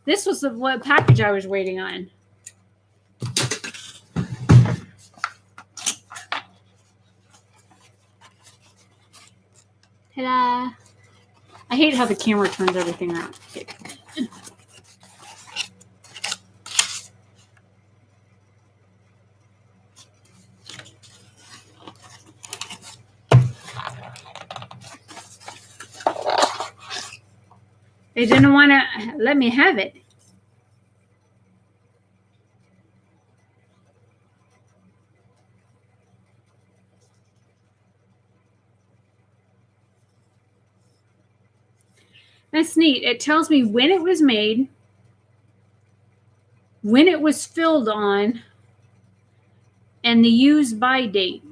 A: This was the package I was waiting on. Ta-da. I hate how the camera turns everything around. They didn't want to let me have it. That's neat. It tells me when it was made, when it was filled on, and the use by date.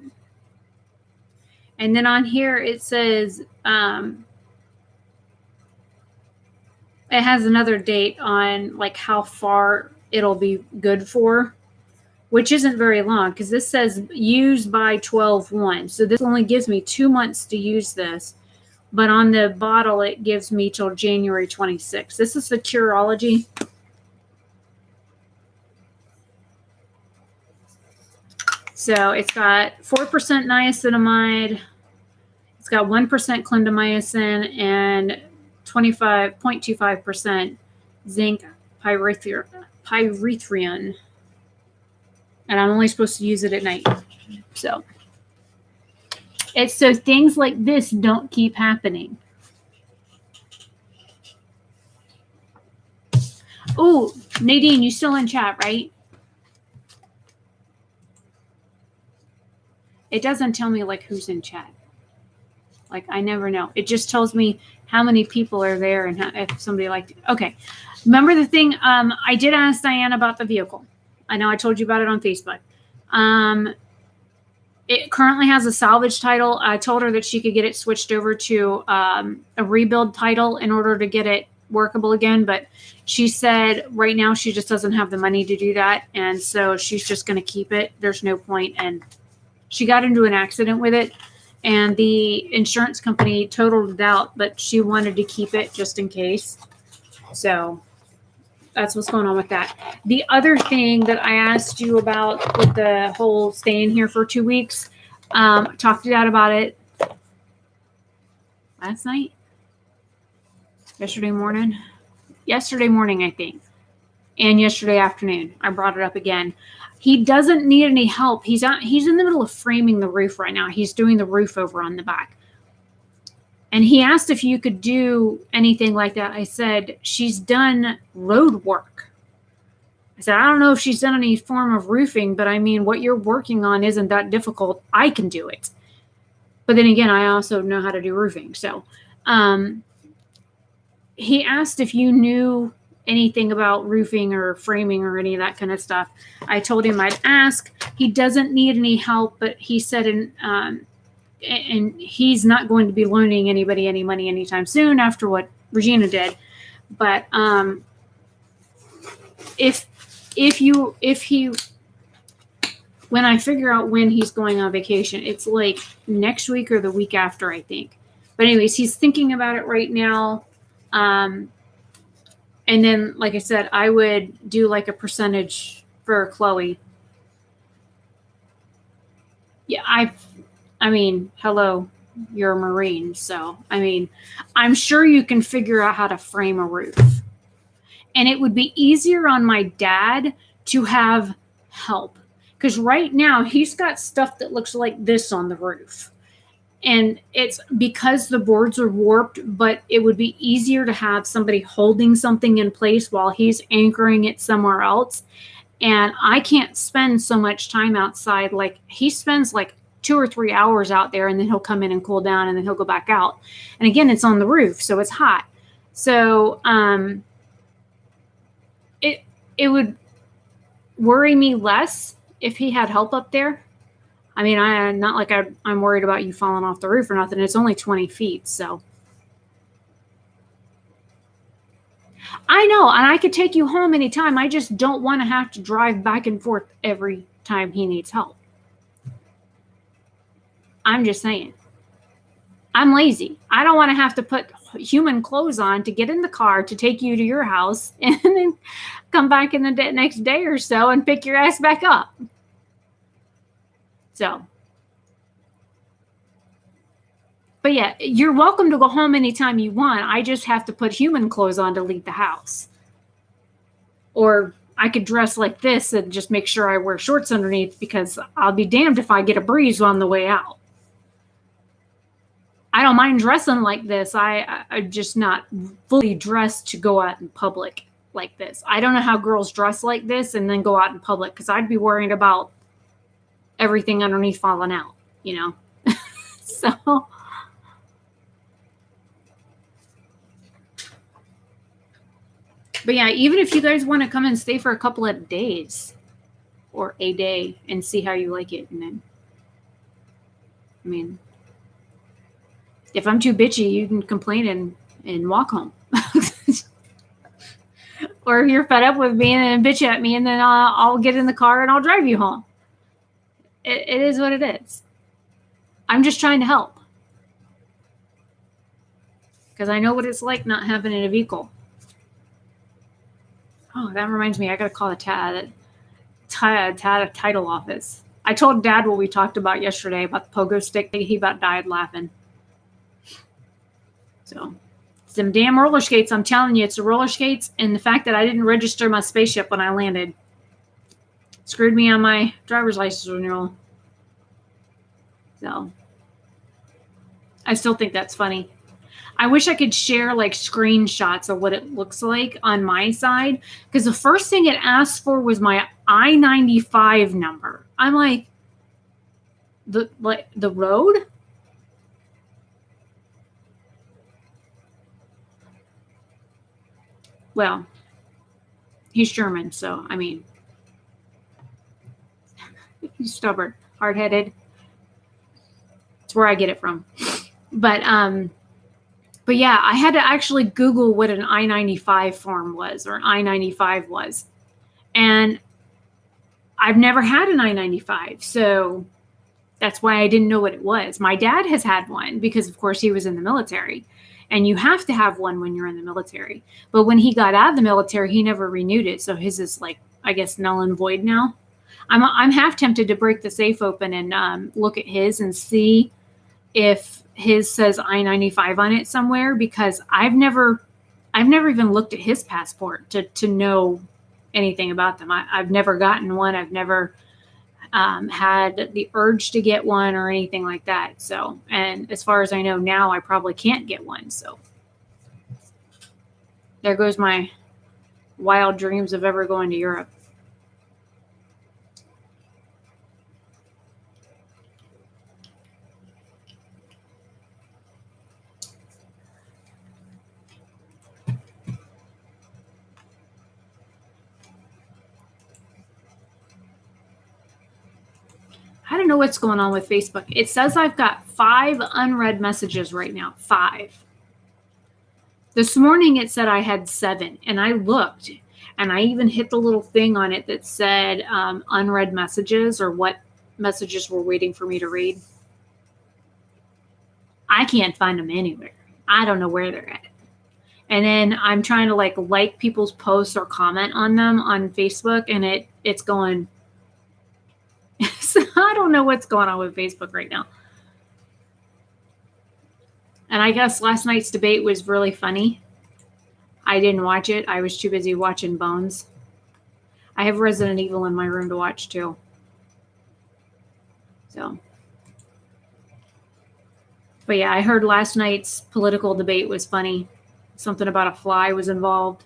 A: And then on here it says, it has another date on like how far it'll be good for, which isn't very long because this says used by 12/1. So this only gives me 2 months to use this. But on the bottle, it gives me till January 26th. This is the Curology. So it's got 4% niacinamide. It's got 1% clindamycin and 25.25% zinc pyrethrin. And I'm only supposed to use it at night. So it's so things like this don't keep happening. Oh, Nadine, you still in chat, right? It doesn't tell me like who's in chat. Like I never know. It just tells me how many people are there and how, if somebody liked it. Okay. Remember the thing, I did ask Diane about the vehicle. I know I told you about it on Facebook. It currently has a salvage title. I told her that she could get it switched over to a rebuild title in order to get it workable again. But she said right now she just doesn't have the money to do that. And so she's just going to keep it. There's no point. And she got into an accident with it. And the insurance company totaled it out. But she wanted to keep it just in case. So that's what's going on with that. The other thing that I asked you about with the whole staying here for 2 weeks, talked to Dad about it last night, yesterday morning, I think, and yesterday afternoon. I brought it up again. He doesn't need any help. He's in the middle of framing the roof right now. He's doing the roof over on the back. And he asked if you could do anything like that. I said, she's done road work. I said, I don't know if she's done any form of roofing, but I mean, what you're working on isn't that difficult. I can do it. But then again, I also know how to do roofing. So he asked if you knew anything about roofing or framing or any of that kind of stuff. I told him I'd ask. He doesn't need any help, but he said and he's not going to be loaning anybody any money anytime soon after what Regina did. But if he when I figure out when he's going on vacation, it's like next week or the week after, I think. But anyways, he's thinking about it right now. And then, like I said, I would do like a percentage for Chloe. Yeah, I mean, hello, you're a Marine. So, I mean, I'm sure you can figure out how to frame a roof. And it would be easier on my dad to have help. Because right now he's got stuff that looks like this on the roof. And it's because the boards are warped, but it would be easier to have somebody holding something in place while he's anchoring it somewhere else. And I can't spend so much time outside. Like he spends like 2 or 3 hours out there, and then he'll come in and cool down, and then he'll go back out. And again, it's on the roof, so it's hot. So it would worry me less if he had help up there. I mean, not like I'm worried about you falling off the roof or nothing. It's only 20 feet, so. I know, and I could take you home anytime. I just don't want to have to drive back and forth every time he needs help. I'm just saying. I'm lazy. I don't want to have to put human clothes on to get in the car to take you to your house and then come back in the next day or so and pick your ass back up. So. But yeah, you're welcome to go home anytime you want. I just have to put human clothes on to leave the house. Or I could dress like this and just make sure I wear shorts underneath, because I'll be damned if I get a breeze on the way out. I don't mind dressing like this. I'm just not fully dressed to go out in public like this. I don't know how girls dress like this and then go out in public, because I'd be worried about everything underneath falling out, you know? So. But yeah, even if you guys want to come and stay for a couple of days or a day and see how you like it. And then, I mean, if I'm too bitchy, you can complain and walk home. Or if you're fed up with me and bitch at me, and then I'll get in the car and I'll drive you home. It is what it is. I'm just trying to help. Because I know what it's like not having a vehicle. Oh, that reminds me. I got to call the title office. I told Dad what we talked about yesterday about the pogo stick. He about died laughing. So, some damn roller skates. I'm telling you, it's the roller skates and the fact that I didn't register my spaceship when I landed. Screwed me on my driver's license renewal. So, I still think that's funny. I wish I could share like screenshots of what it looks like on my side, because the first thing it asked for was my I-95 number. I'm like, the road? Well, he's German, so I mean, he's stubborn, hard-headed. That's where I get it from. But yeah, I had to actually Google what an I-95 form was, or an I-95 was. And I've never had an I-95, so that's why I didn't know what it was. My dad has had one because, of course, he was in the military. And you have to have one when you're in the military. But when he got out of the military, he never renewed it. So his is like, I guess, null and void now. I'm half tempted to break the safe open and look at his and see if his says I-95 on it somewhere, because I've never even looked at his passport to know anything about them. I've never gotten one. I've never had the urge to get one or anything like that. So, and as far as I know now, I probably can't get one. So there goes my wild dreams of ever going to Europe. I don't know what's going on with Facebook. It says I've got 5 unread messages right now. 5. This morning it said I had 7, and I looked, and I even hit the little thing on it that said unread messages, or what messages were waiting for me to read. I can't find them anywhere. I don't know where they're at. And then I'm trying to like people's posts or comment on them on Facebook, and it's going. So I don't know what's going on with Facebook right now. And I guess last night's debate was really funny. I didn't watch it. I was too busy watching Bones. I have Resident Evil in my room to watch too. So. But yeah, I heard last night's political debate was funny. Something about a fly was involved.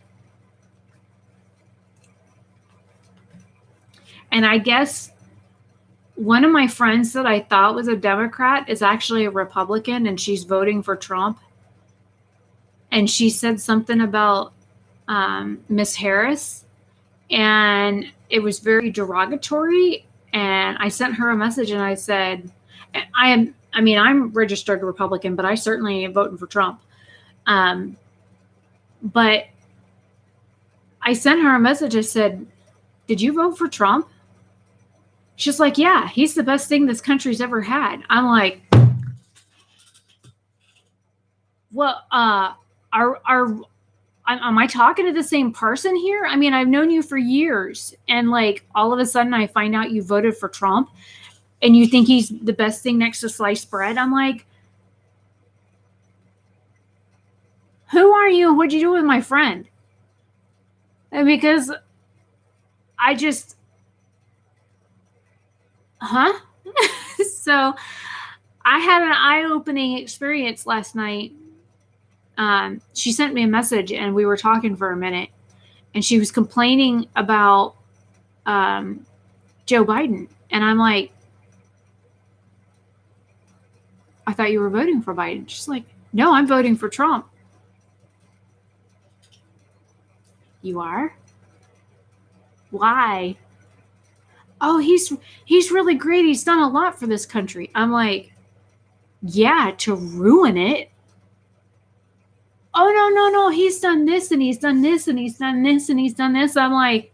A: And I guess one of my friends that I thought was a Democrat is actually a Republican, and she's voting for Trump. And she said something about Miss Harris, and it was very derogatory. And I sent her a message, and I said, I'm registered Republican, but I certainly am voting for Trump. But I sent her a message. I said, did you vote for Trump? She's like, yeah, he's the best thing this country's ever had. I'm like, well, am I talking to the same person here? I mean, I've known you for years, and like all of a sudden I find out you voted for Trump and you think he's the best thing next to sliced bread. I'm like, who are you? What'd you do with my friend? Because I just, So I had an eye-opening experience last night. She sent me a message, and we were talking for a minute, and she was complaining about Joe Biden. And I'm like, I thought you were voting for Biden. She's like, no, I'm voting for Trump. You are? Why? Oh, he's really great. He's done a lot for this country. I'm like, yeah, to ruin it. Oh, no. He's done this, and he's done this, and he's done this, and he's done this. I'm like,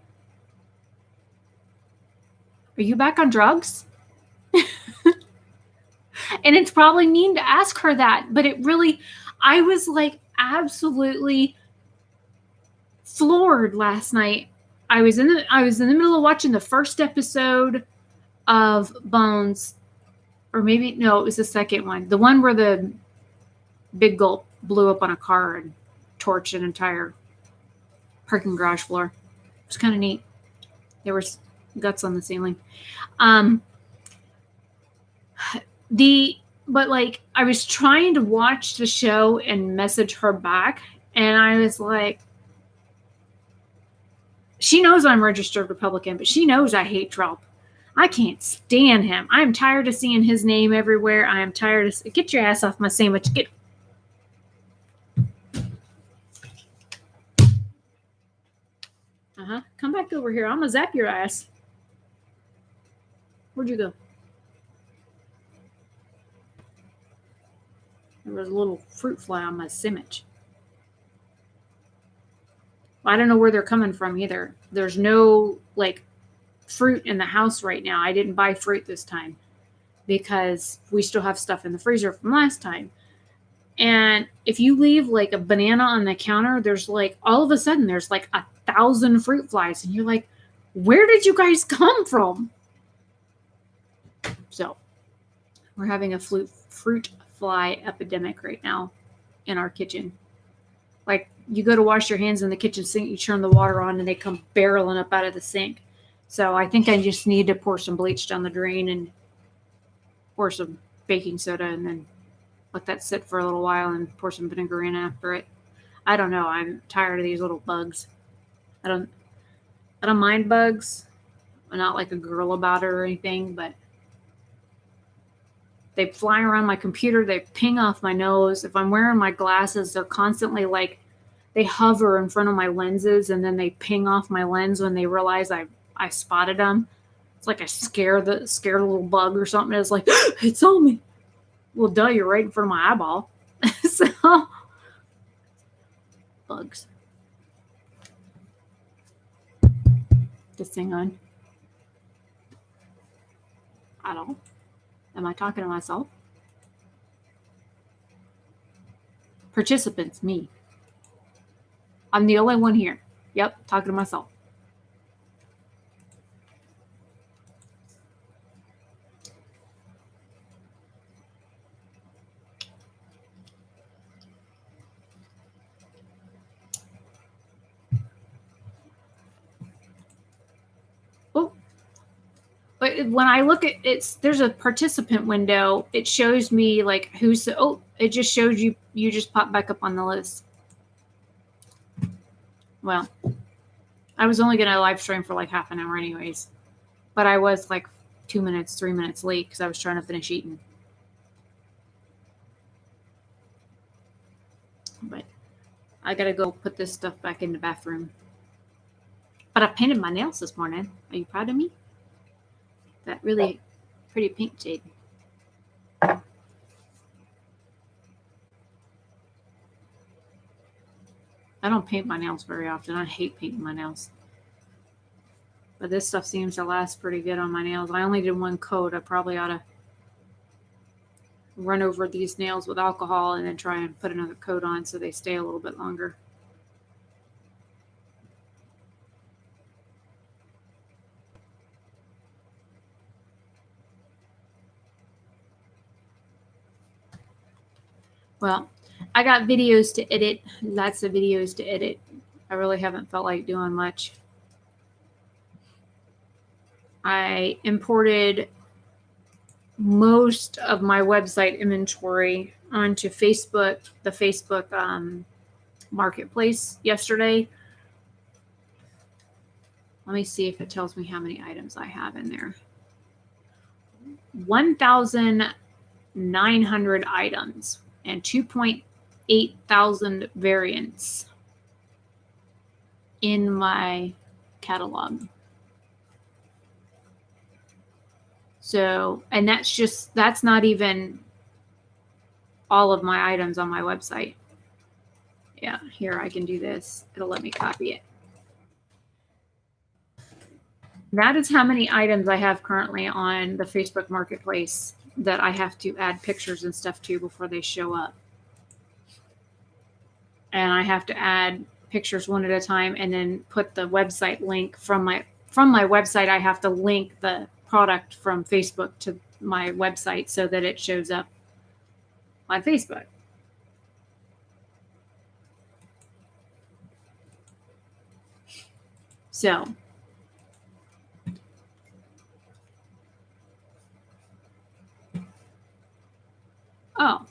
A: are you back on drugs? And it's probably mean to ask her that, but it really, I was like absolutely floored last night. I was in the middle of watching the first episode of Bones, or maybe, no, it was the second one. The one where the big gulp blew up on a car and torched an entire parking garage floor. It was kind of neat. There was guts on the ceiling. But like, I was trying to watch the show and message her back, and I was like, she knows I'm registered Republican, but she knows I hate Trump. I can't stand him. I'm tired of seeing his name everywhere. I am tired of, get your ass off my sandwich. Come back over here. I'm gonna zap your ass. Where'd you go? There was a little fruit fly on my sandwich. I don't know where they're coming from either. There's no like fruit in the house right now. I didn't buy fruit this time because we still have stuff in the freezer from last time. And if you leave like a banana on the counter, there's like, all of a sudden there's like 1,000 fruit flies. And you're like, where did you guys come from? So we're having a fruit fly epidemic right now in our kitchen. Like, you go to wash your hands in the kitchen sink, you turn the water on, and they come barreling up out of the sink. So I think I just need to pour some bleach down the drain and pour some baking soda, and then let that sit for a little while and pour some vinegar in after it. I don't know. I'm tired of these little bugs. I don't mind bugs. I'm not like a girl about it or anything, but they fly around my computer. They ping off my nose. If I'm wearing my glasses, they're constantly like, they hover in front of my lenses, and then they ping off my lens when they realize I spotted them. It's like I scared a little bug or something. It's like, it's on me. Well, duh, you're right in front of my eyeball. So, bugs. This thing on. I don't know. Am I talking to myself? Participants, me. I'm the only one here. Yep, talking to myself. Oh, but when I look at it, there's a participant window. It shows me like who's. Oh, it just shows you. You just pop back up on the list. Well, I was only gonna live stream for like half an hour, anyways. But I was like 2 minutes, 3 minutes late because I was trying to finish eating. But I gotta go put this stuff back in the bathroom. But I painted my nails this morning. Are you proud of me? That really pretty pink shade. I don't paint my nails very often. I hate painting my nails. But this stuff seems to last pretty good on my nails. I only did one coat. I probably ought to run over these nails with alcohol and then try and put another coat on so they stay a little bit longer. Well, I got videos to edit, lots of videos to edit. I really haven't felt like doing much. I imported most of my website inventory onto Facebook, the Facebook marketplace yesterday. Let me see if it tells me how many items I have in there. 1,900 items and 2.8 thousand variants in my catalog. So, and that's not even all of my items on my website. Yeah, here I can do this. It'll let me copy it. That is how many items I have currently on the Facebook Marketplace that I have to add pictures and stuff to before they show up. And I have to add pictures one at a time and then put the website link from my website. I have to link the product from Facebook to my website so that it shows up on Facebook. So oh,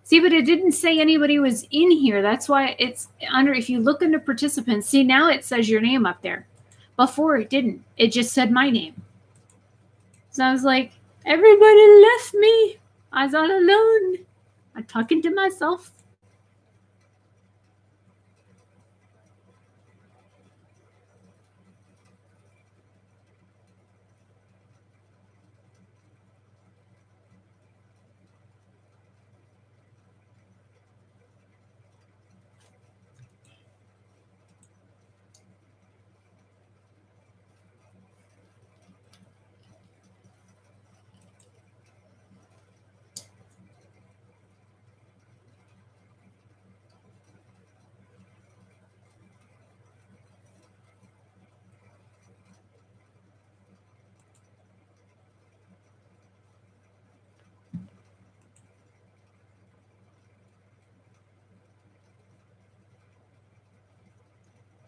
A: see, but it didn't say anybody was in here. That's why it's under, if you look under participants, see, now it says your name up there. Before it didn't. It just said my name. So I was like, everybody left me. I was all alone. I'm talking to myself.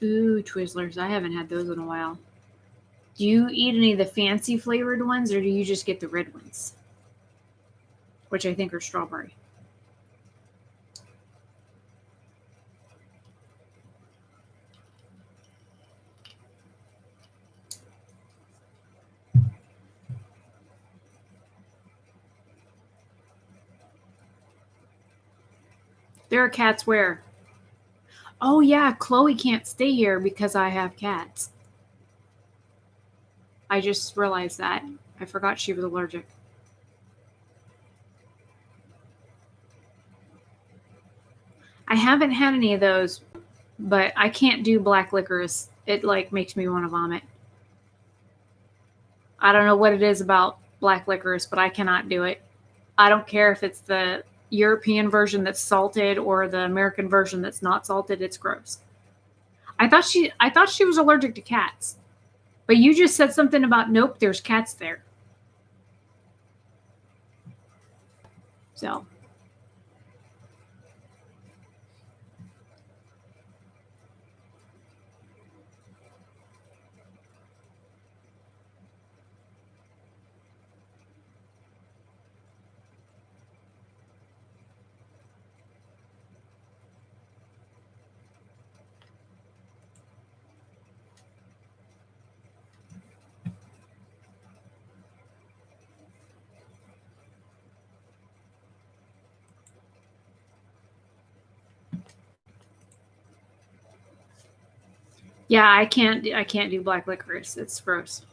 A: Ooh, Twizzlers. I haven't had those in a while. Do you eat any of the fancy flavored ones or do you just get the red ones? Which I think are strawberry. There are cats where? Oh, yeah, Chloe can't stay here because I have cats. I just realized that. I forgot she was allergic. I haven't had any of those, but I can't do black licorice. It like makes me want to vomit. I don't know what it is about black licorice, but I cannot do it. I don't care if it's the European version that's salted or the American version that's not salted. It's gross. I thought she was allergic to cats. But you just said something about nope, there's cats there. So, yeah, I can't do black licorice. It's gross.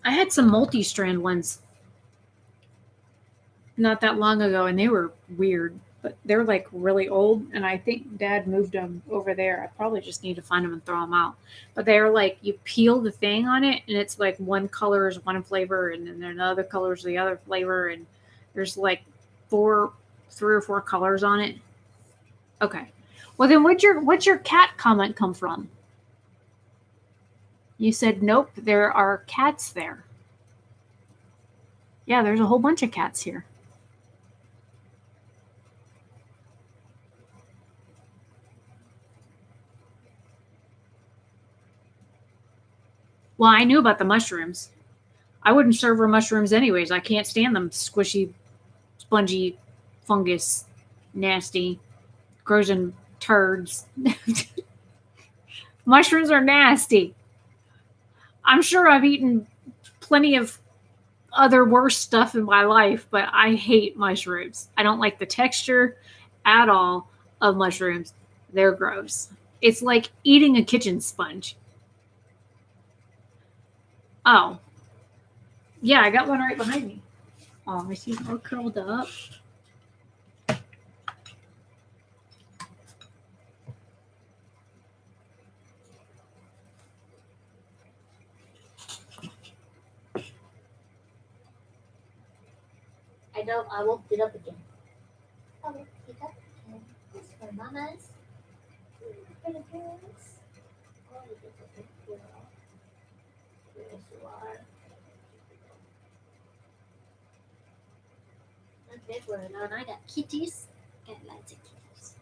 A: I had some multi-strand ones not that long ago, and they were weird, but they're like really old. And I think Dad moved them over there. I probably just need to find them and throw them out. But they're like you peel the thing on it, and it's like one color is one flavor, and then another color is the other flavor, and there's like three or four colors on it. Okay. Well, then what's your cat comment come from? You said nope, there are cats there. Yeah, there's a whole bunch of cats here. Well, I knew about the mushrooms. I wouldn't serve her mushrooms anyways. I can't stand them. Squishy, spongy, fungus, nasty, grows in turds. Mushrooms are nasty. I'm sure I've eaten plenty of other worse stuff in my life, but I hate mushrooms. I don't like the texture at all of mushrooms. They're gross. It's like eating a kitchen sponge. Oh, yeah, I got one right behind me. Oh, my she's all curled up. I know I won't get up again. I won't get up again. This is for mamas. For the girls. Oh, you get a big girl. Yes, you are. I'm big one, and I got kitties. Got lots of kitties.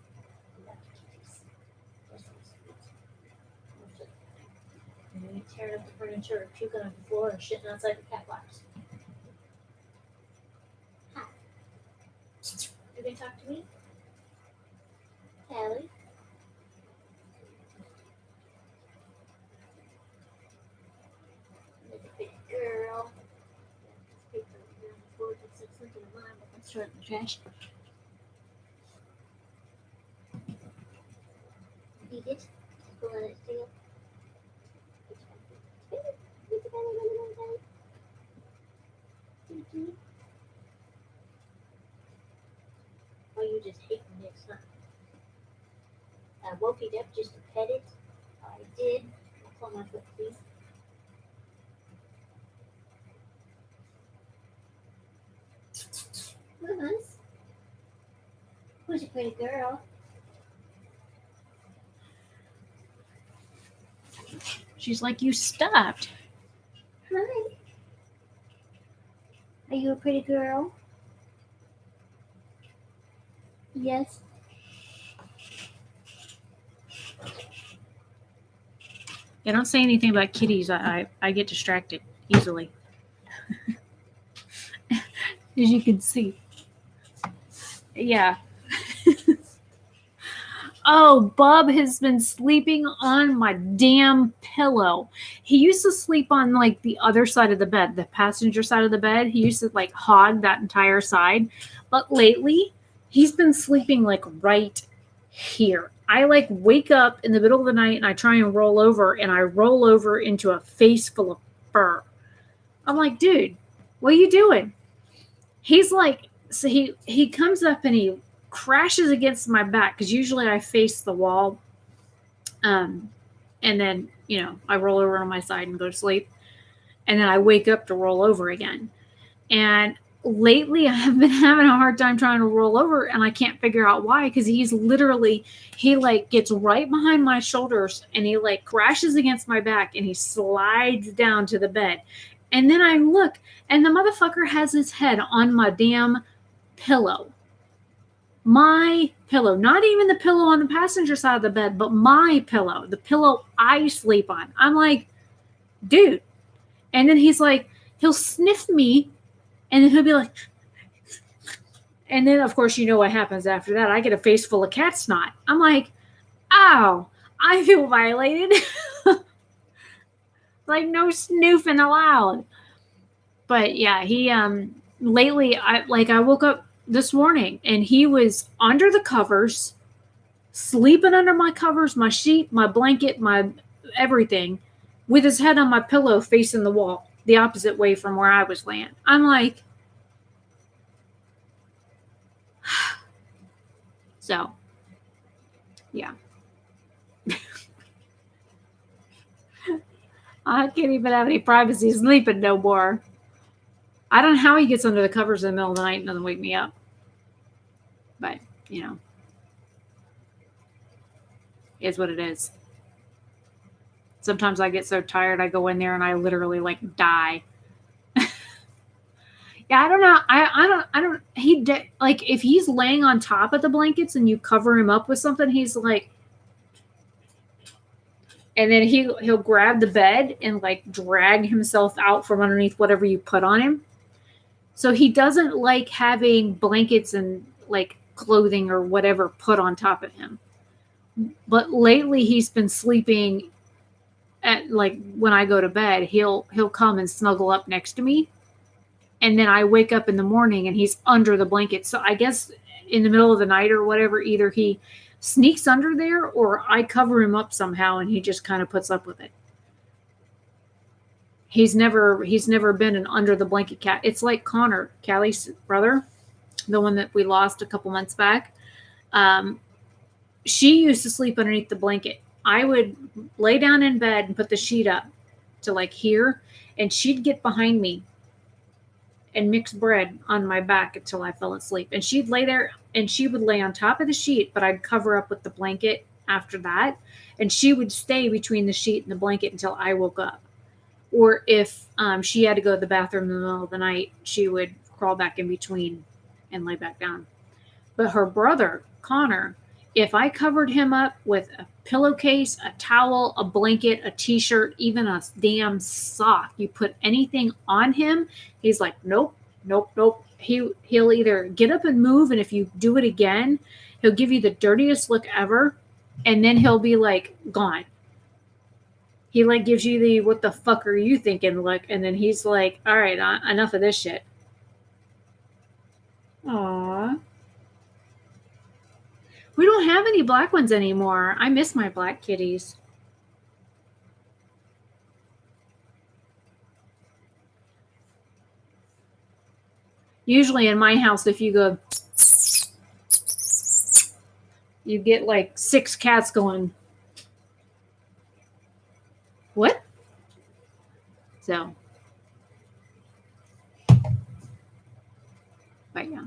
A: I love kitties. They're so sweet. And then you tearing up the furniture or puking on the floor and shitting outside the cat box. Hi. You gonna talk to me? Callie? Like a big girl. Paper on the floor looks like something of mine, but let's throw it in the trash. Eat it. Go on its tail. Oh, you just hate this, huh? I woke it up just to pet it. I did. I'll pull my foot, please. Mamas. Who's a pretty girl? She's like, you stopped. Hi. Are you a pretty girl? Yes. Yeah, don't say anything about kitties. I get distracted easily. As you can see. Yeah. Oh, Bub has been sleeping on my damn pillow. He used to sleep on like the other side of the bed, the passenger side of the bed. He used to like hog that entire side. But lately, he's been sleeping like right here. I like wake up in the middle of the night and I try and roll over, and I roll over into a face full of fur. I'm like, dude, what are you doing? He's like, so he comes up and he crashes against my back, because usually I face the wall, and then I roll over on my side and go to sleep, and then I wake up to roll over again. And lately I have been having a hard time trying to roll over, and I can't figure out why, because he like gets right behind my shoulders and he like crashes against my back and he slides down to the bed. And then I look, and the motherfucker has his head on my damn pillow. My pillow, not even the pillow on the passenger side of the bed, but my pillow, the pillow I sleep on. I'm like, dude. And then he's like, he'll sniff me, and then he'll be like, and then of course, what happens after that. I get a face full of cat snot. I'm like, ow, I feel violated. Like, no snoofing allowed. But yeah, he lately I woke up this morning and he was under the covers, sleeping under my covers, my sheet, my blanket, my everything, with his head on my pillow facing the wall, the opposite way from where I was laying. I'm like, so yeah. I can't even have any privacy sleeping no more. I don't know how he gets under the covers in the middle of the night and doesn't wake me up. But, it's what it is. Sometimes I get so tired, I go in there and I literally like die. Yeah, I don't know. Like, if he's laying on top of the blankets and you cover him up with something, he's like, and then he'll grab the bed and like drag himself out from underneath whatever you put on him. So he doesn't like having blankets and like clothing or whatever put on top of him. But lately he's been sleeping at, like, when I go to bed, he'll come and snuggle up next to me. And then I wake up in the morning and he's under the blanket. So I guess in the middle of the night or whatever, either he sneaks under there or I cover him up somehow and he just kind of puts up with it. He's never been an under the blanket cat. It's like Connor, Callie's brother, the one that we lost a couple months back. She used to sleep underneath the blanket. I would lay down in bed and put the sheet up to like here, and she'd get behind me and mix bread on my back until I fell asleep. And she'd lay there and she would lay on top of the sheet, but I'd cover up with the blanket after that. And she would stay between the sheet and the blanket until I woke up. Or if she had to go to the bathroom in the middle of the night, she would crawl back in between and lay back down. But her brother, Connor, if I covered him up with a pillowcase, a towel, a blanket, a t-shirt, even a damn sock, you put anything on him, he's like, nope, nope, nope. He'll either get up and move, and if you do it again, he'll give you the dirtiest look ever, and then he'll be like, gone. He like gives you the what the fuck are you thinking look, and then he's like, all right, enough of this shit. Aww. We don't have any black ones anymore. I miss my black kitties. Usually in my house, if you go, you get like 6 cats going, what? So, but yeah.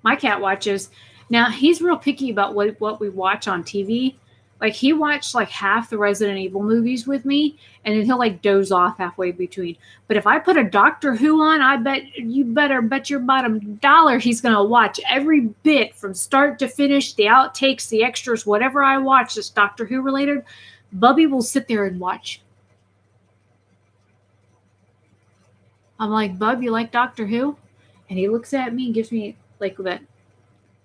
A: My cat watches. Now, he's real picky about what we watch on TV. Like, he watched like half the Resident Evil movies with me, and then he'll like doze off halfway between. But if I put a Doctor Who on, I bet you better bet your bottom dollar he's going to watch every bit from start to finish, the outtakes, the extras, whatever I watch that's Doctor Who related. Bubby will sit there and watch. I'm like, Bub, you like Doctor Who? And he looks at me and gives me like that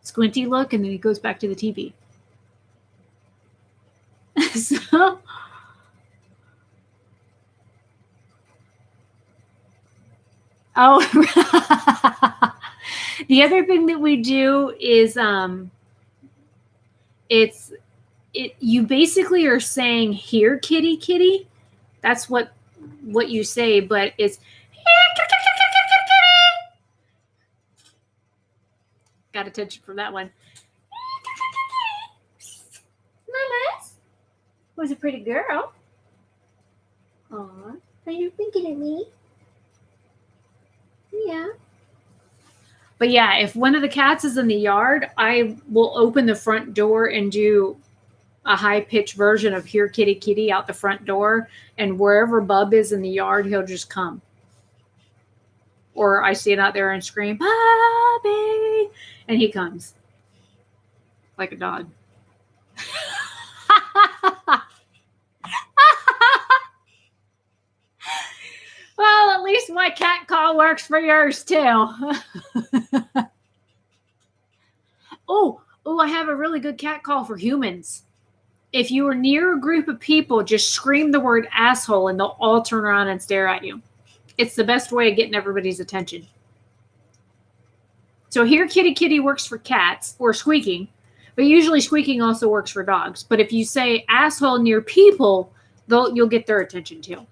A: squinty look, and then he goes back to the TV. So, oh, the other thing that we do is you basically are saying, here, kitty, kitty. That's what you say, but it's got attention from that one. Mamas was a pretty girl. Aw, are you thinking of me? Yeah. But yeah, if one of the cats is in the yard, I will open the front door and do a high-pitched version of Here Kitty Kitty out the front door, and wherever Bub is in the yard, he'll just come. Or I stand out there and scream, Bobby, and he comes. Like a dog. Well, at least my cat call works for yours too. Oh, I have a really good cat call for humans. If you are near a group of people, just scream the word asshole and they'll all turn around and stare at you. It's the best way of getting everybody's attention. So here, kitty, kitty works for cats, or squeaking, but usually squeaking also works for dogs. But if you say asshole near people, you'll get their attention too.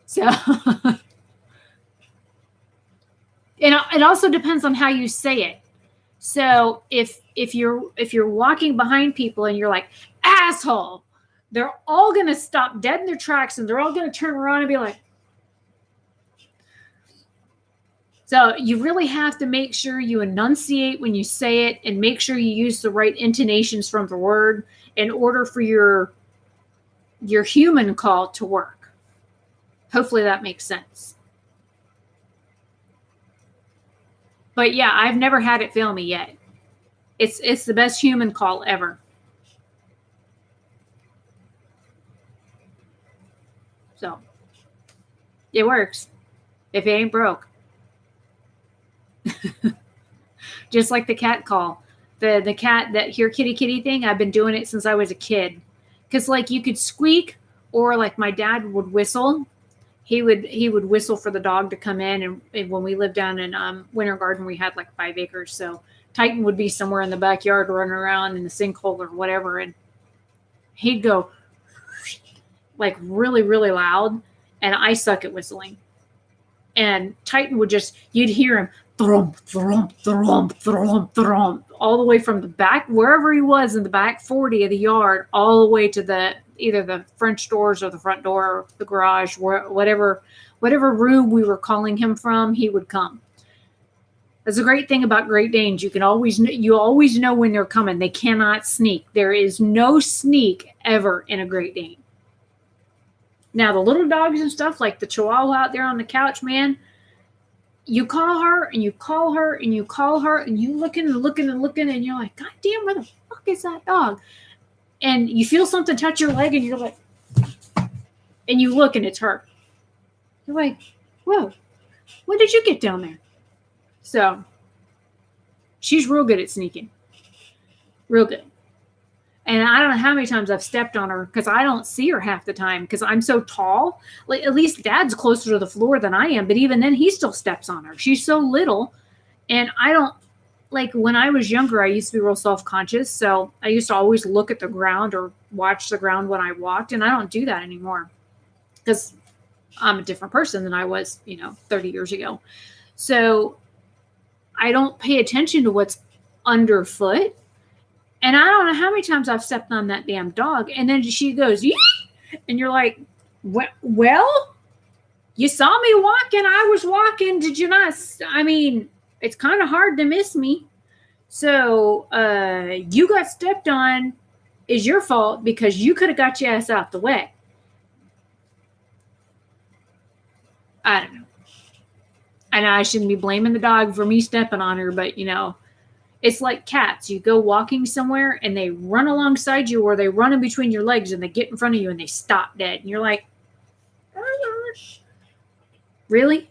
A: So it also depends on how you say it. So if you're walking behind people and you're like, asshole, they're all going to stop dead in their tracks and they're all going to turn around and be like. So you really have to make sure you enunciate when you say it and make sure you use the right intonations from the word in order for your human call to work. Hopefully that makes sense. But yeah, I've never had it fail me yet. It's the best human call ever. So it works if it ain't broke. Just like the cat call. The cat, that here kitty kitty thing, I've been doing it since I was a kid. Because like you could squeak, or like my dad would whistle. He would whistle for the dog to come in, and when we lived down in Winter Garden, we had like 5 acres. So Titan would be somewhere in the backyard running around in the sinkhole or whatever, and he'd go like really, really loud, and I suck at whistling. And Titan would you'd hear him thrum, thrum, thrum, thrum, thrum, all the way from the back, wherever he was in the back 40 of the yard, all the way to either the French doors or the front door or the garage, whatever room we were calling him from, he would come. That's a great thing about Great Danes. You always know when they're coming. They cannot sneak. There is no sneak ever in a Great Dane. Now, the little dogs and stuff, like the Chihuahua out there on the couch, man, you call her and you call her and you call her and you looking and looking and looking and you're like, God damn, where the fuck is that dog? And you feel something touch your leg and you're like, and you look and it's her. You're like, whoa, when did you get down there? So she's real good at sneaking. Real good. And I don't know how many times I've stepped on her because I don't see her half the time because I'm so tall. Like, at least Dad's closer to the floor than I am. But even then, he still steps on her. She's so little. And I don't, like, when I was younger, I used to be real self-conscious. So I used to always look at the ground or watch the ground when I walked. And I don't do that anymore because I'm a different person than I was, 30 years ago. So I don't pay attention to what's underfoot. And I don't know how many times I've stepped on that damn dog. And then she goes, Yee! And you're like, well, you saw me walking. I was walking. Did you not? I mean, it's kind of hard to miss me. So you got stepped on is your fault because you could have got your ass out the way. I don't know. I know I shouldn't be blaming the dog for me stepping on her, but, it's like cats. You go walking somewhere and they run alongside you or they run in between your legs and they get in front of you and they stop dead. And you're like, really?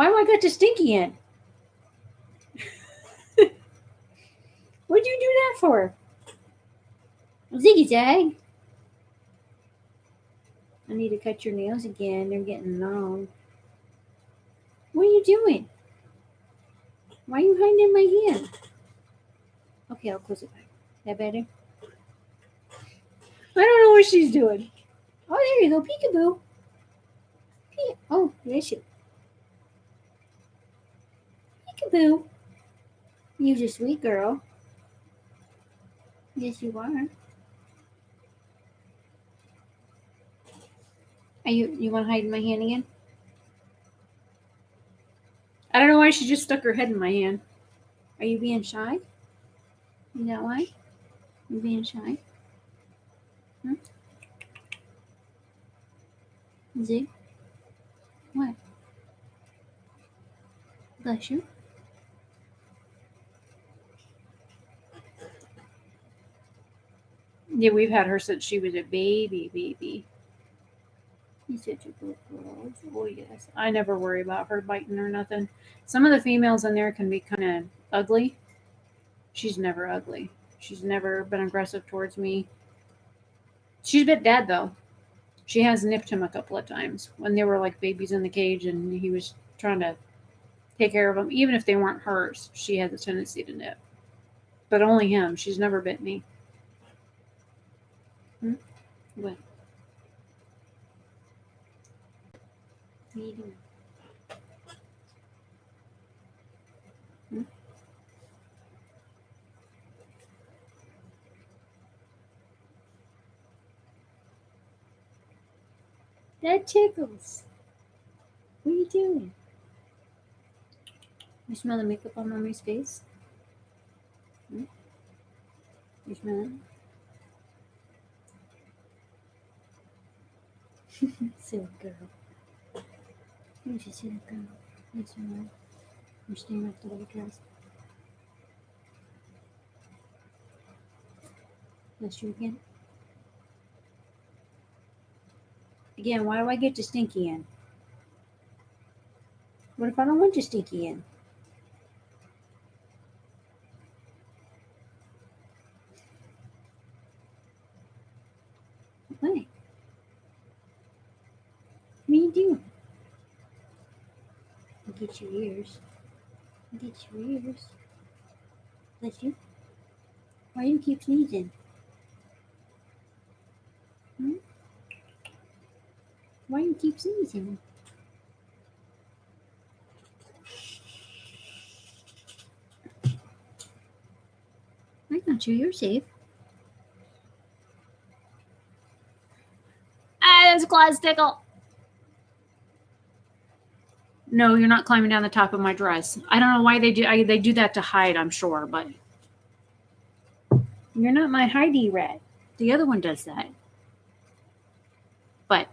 A: Why do I got the stinky in? What'd you do that for? Ziggy Zag. I need to cut your nails again. They're getting long. What are you doing? Why are you hiding in my hand? Okay, I'll close it back. That better? I don't know what she's doing. Oh, there you go. Peekaboo. Oh, there she is. Peekaboo. You're a sweet girl. Yes, you are. You want to hide in my hand again? I don't know why she just stuck her head in my hand. Are you being shy? Is that why? You being shy? Huh? Zig? What? Bless you. Yeah, we've had her since she was a baby. He's such a good girl. Oh, yes. I never worry about her biting or nothing. Some of the females in there can be kind of ugly. She's never ugly. She's never been aggressive towards me. She's bit Dad, though. She has nipped him a couple of times when they were like babies in the cage and he was trying to take care of them. Even if they weren't hers, she has a tendency to nip. But only him. She's never bit me. What? What are you doing? That tickles. What are you doing? You smell the makeup on Mommy's face? You smell it? Silly girl. Who's a silly girl? Yes, you are. You're staying up the white dress. Bless you again. Again, why do I get to stinky in? What if I don't want to stinky in? What? What are you doing? Get your ears. Get your ears. Bless you. Why do you keep sneezing? Why do you keep sneezing? I got you. You're safe. Ah, there's a claw stickle. No, you're not climbing down the top of my dress. I don't know why they do. They do that to hide, I'm sure, but you're not my Heidi rat. The other one does that. But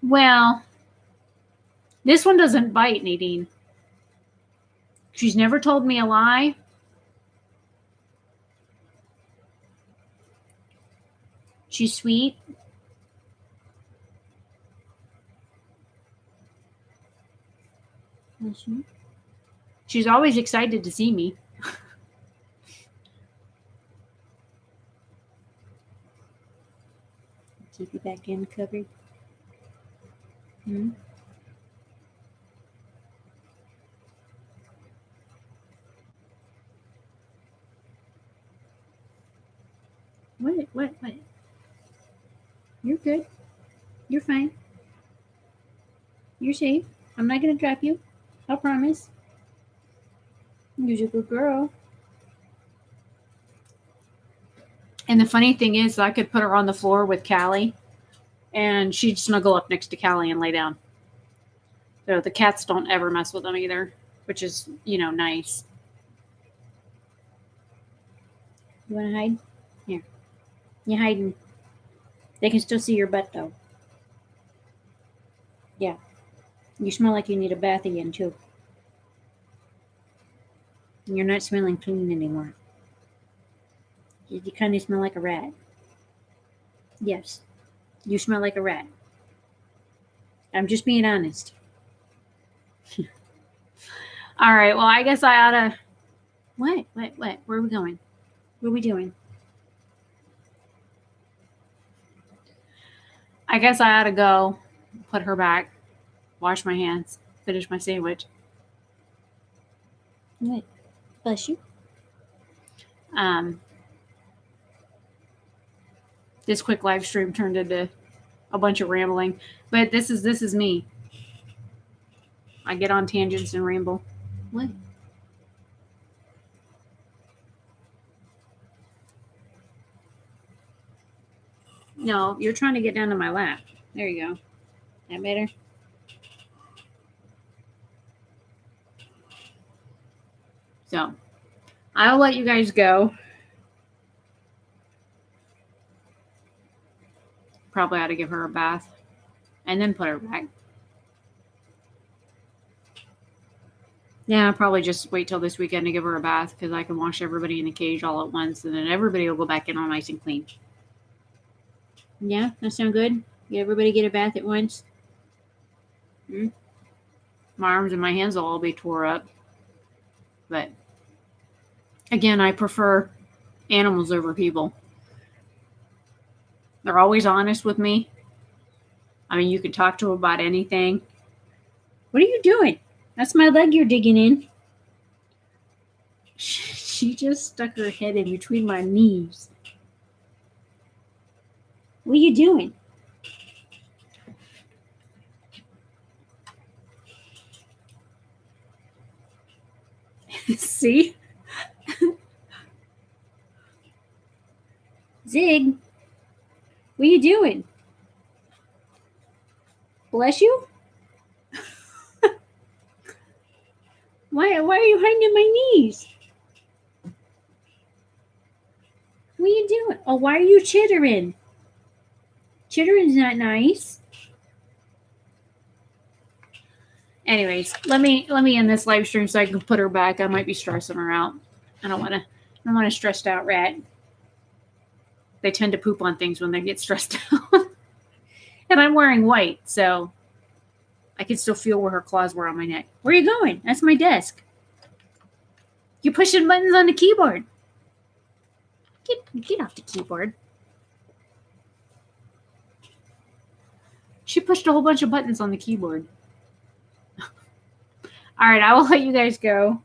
A: well, this one doesn't bite, Nadine. She's never told me a lie. She's sweet. She's always excited to see me. Keep you back in covered. What? You're good. You're fine. You're safe. I'm not going to drop you. I promise. You're a good girl. And the funny thing is, I could put her on the floor with Callie, and she'd snuggle up next to Callie and lay down. So the cats don't ever mess with them either, which is, nice. You want to hide? Here. You're hiding. They can still see your butt, though. Yeah. You smell like you need a bath again, too. And you're not smelling clean anymore. You kind of smell like a rat. Yes, you smell like a rat. I'm just being honest. All right, well, I guess I ought to... What? Where are we going? What are we doing? I guess I ought to go, put her back, wash my hands, finish my sandwich. What? Bless you. This quick live stream turned into a bunch of rambling, but this is me. I get on tangents and ramble. What? No, you're trying to get down to my lap. There you go. That better? So, I'll let you guys go. Probably ought to give her a bath and then put her back. Yeah, I'll probably just wait till this weekend to give her a bath because I can wash everybody in the cage all at once and then everybody will go back in all nice and clean. Yeah, that sound good? Everybody get a bath at once? My arms and my hands will all be tore up. But again, I prefer animals over people. They're always honest with me. I mean, you can talk to them about anything. What are you doing? That's my leg you're digging in. She just stuck her head in between my knees. What are you doing? See? Zig, what are you doing? Bless you? Why are you hiding in my knees? What are you doing? Oh, why are you chittering? Chittering's not nice. Anyways, let me end this live stream so I can put her back. I might be stressing her out. I don't want a stressed out rat. They tend to poop on things when they get stressed out. And I'm wearing white, so I can still feel where her claws were on my neck. Where are you going? That's my desk. You're pushing buttons on the keyboard. Get off the keyboard. She pushed a whole bunch of buttons on the keyboard. All right, I will let you guys go.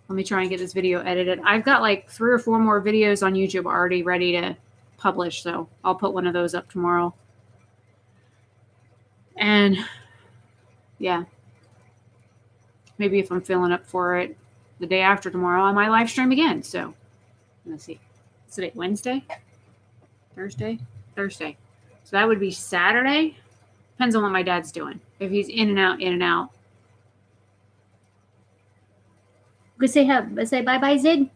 A: Let me try and get this video edited. I've got like 3 or 4 more videos on YouTube already ready to publish, so I'll put one of those up tomorrow. And yeah, maybe if I'm feeling up for it, the day after tomorrow, I might live stream again. So let's see. Is today Wednesday? Thursday? Thursday. So that would be Saturday. Depends on what my dad's doing. If he's in and out, in and out. Go say bye-bye, Zig.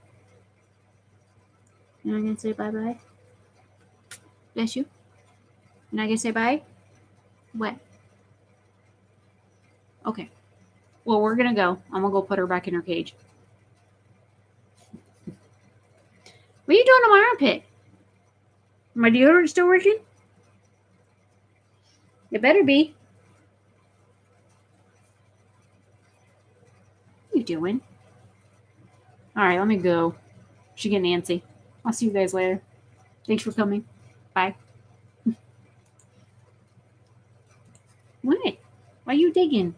A: You're not going to say bye-bye? Bless you. You're not going to say bye? What? Okay. Well, we're going to go. I'm going to go put her back in her cage. What are you doing to my armpit? My deodorant still working? It better be. What are you doing? All right, let me go. She getting antsy. I'll see you guys later. Thanks for coming. Bye. What? Why are you digging?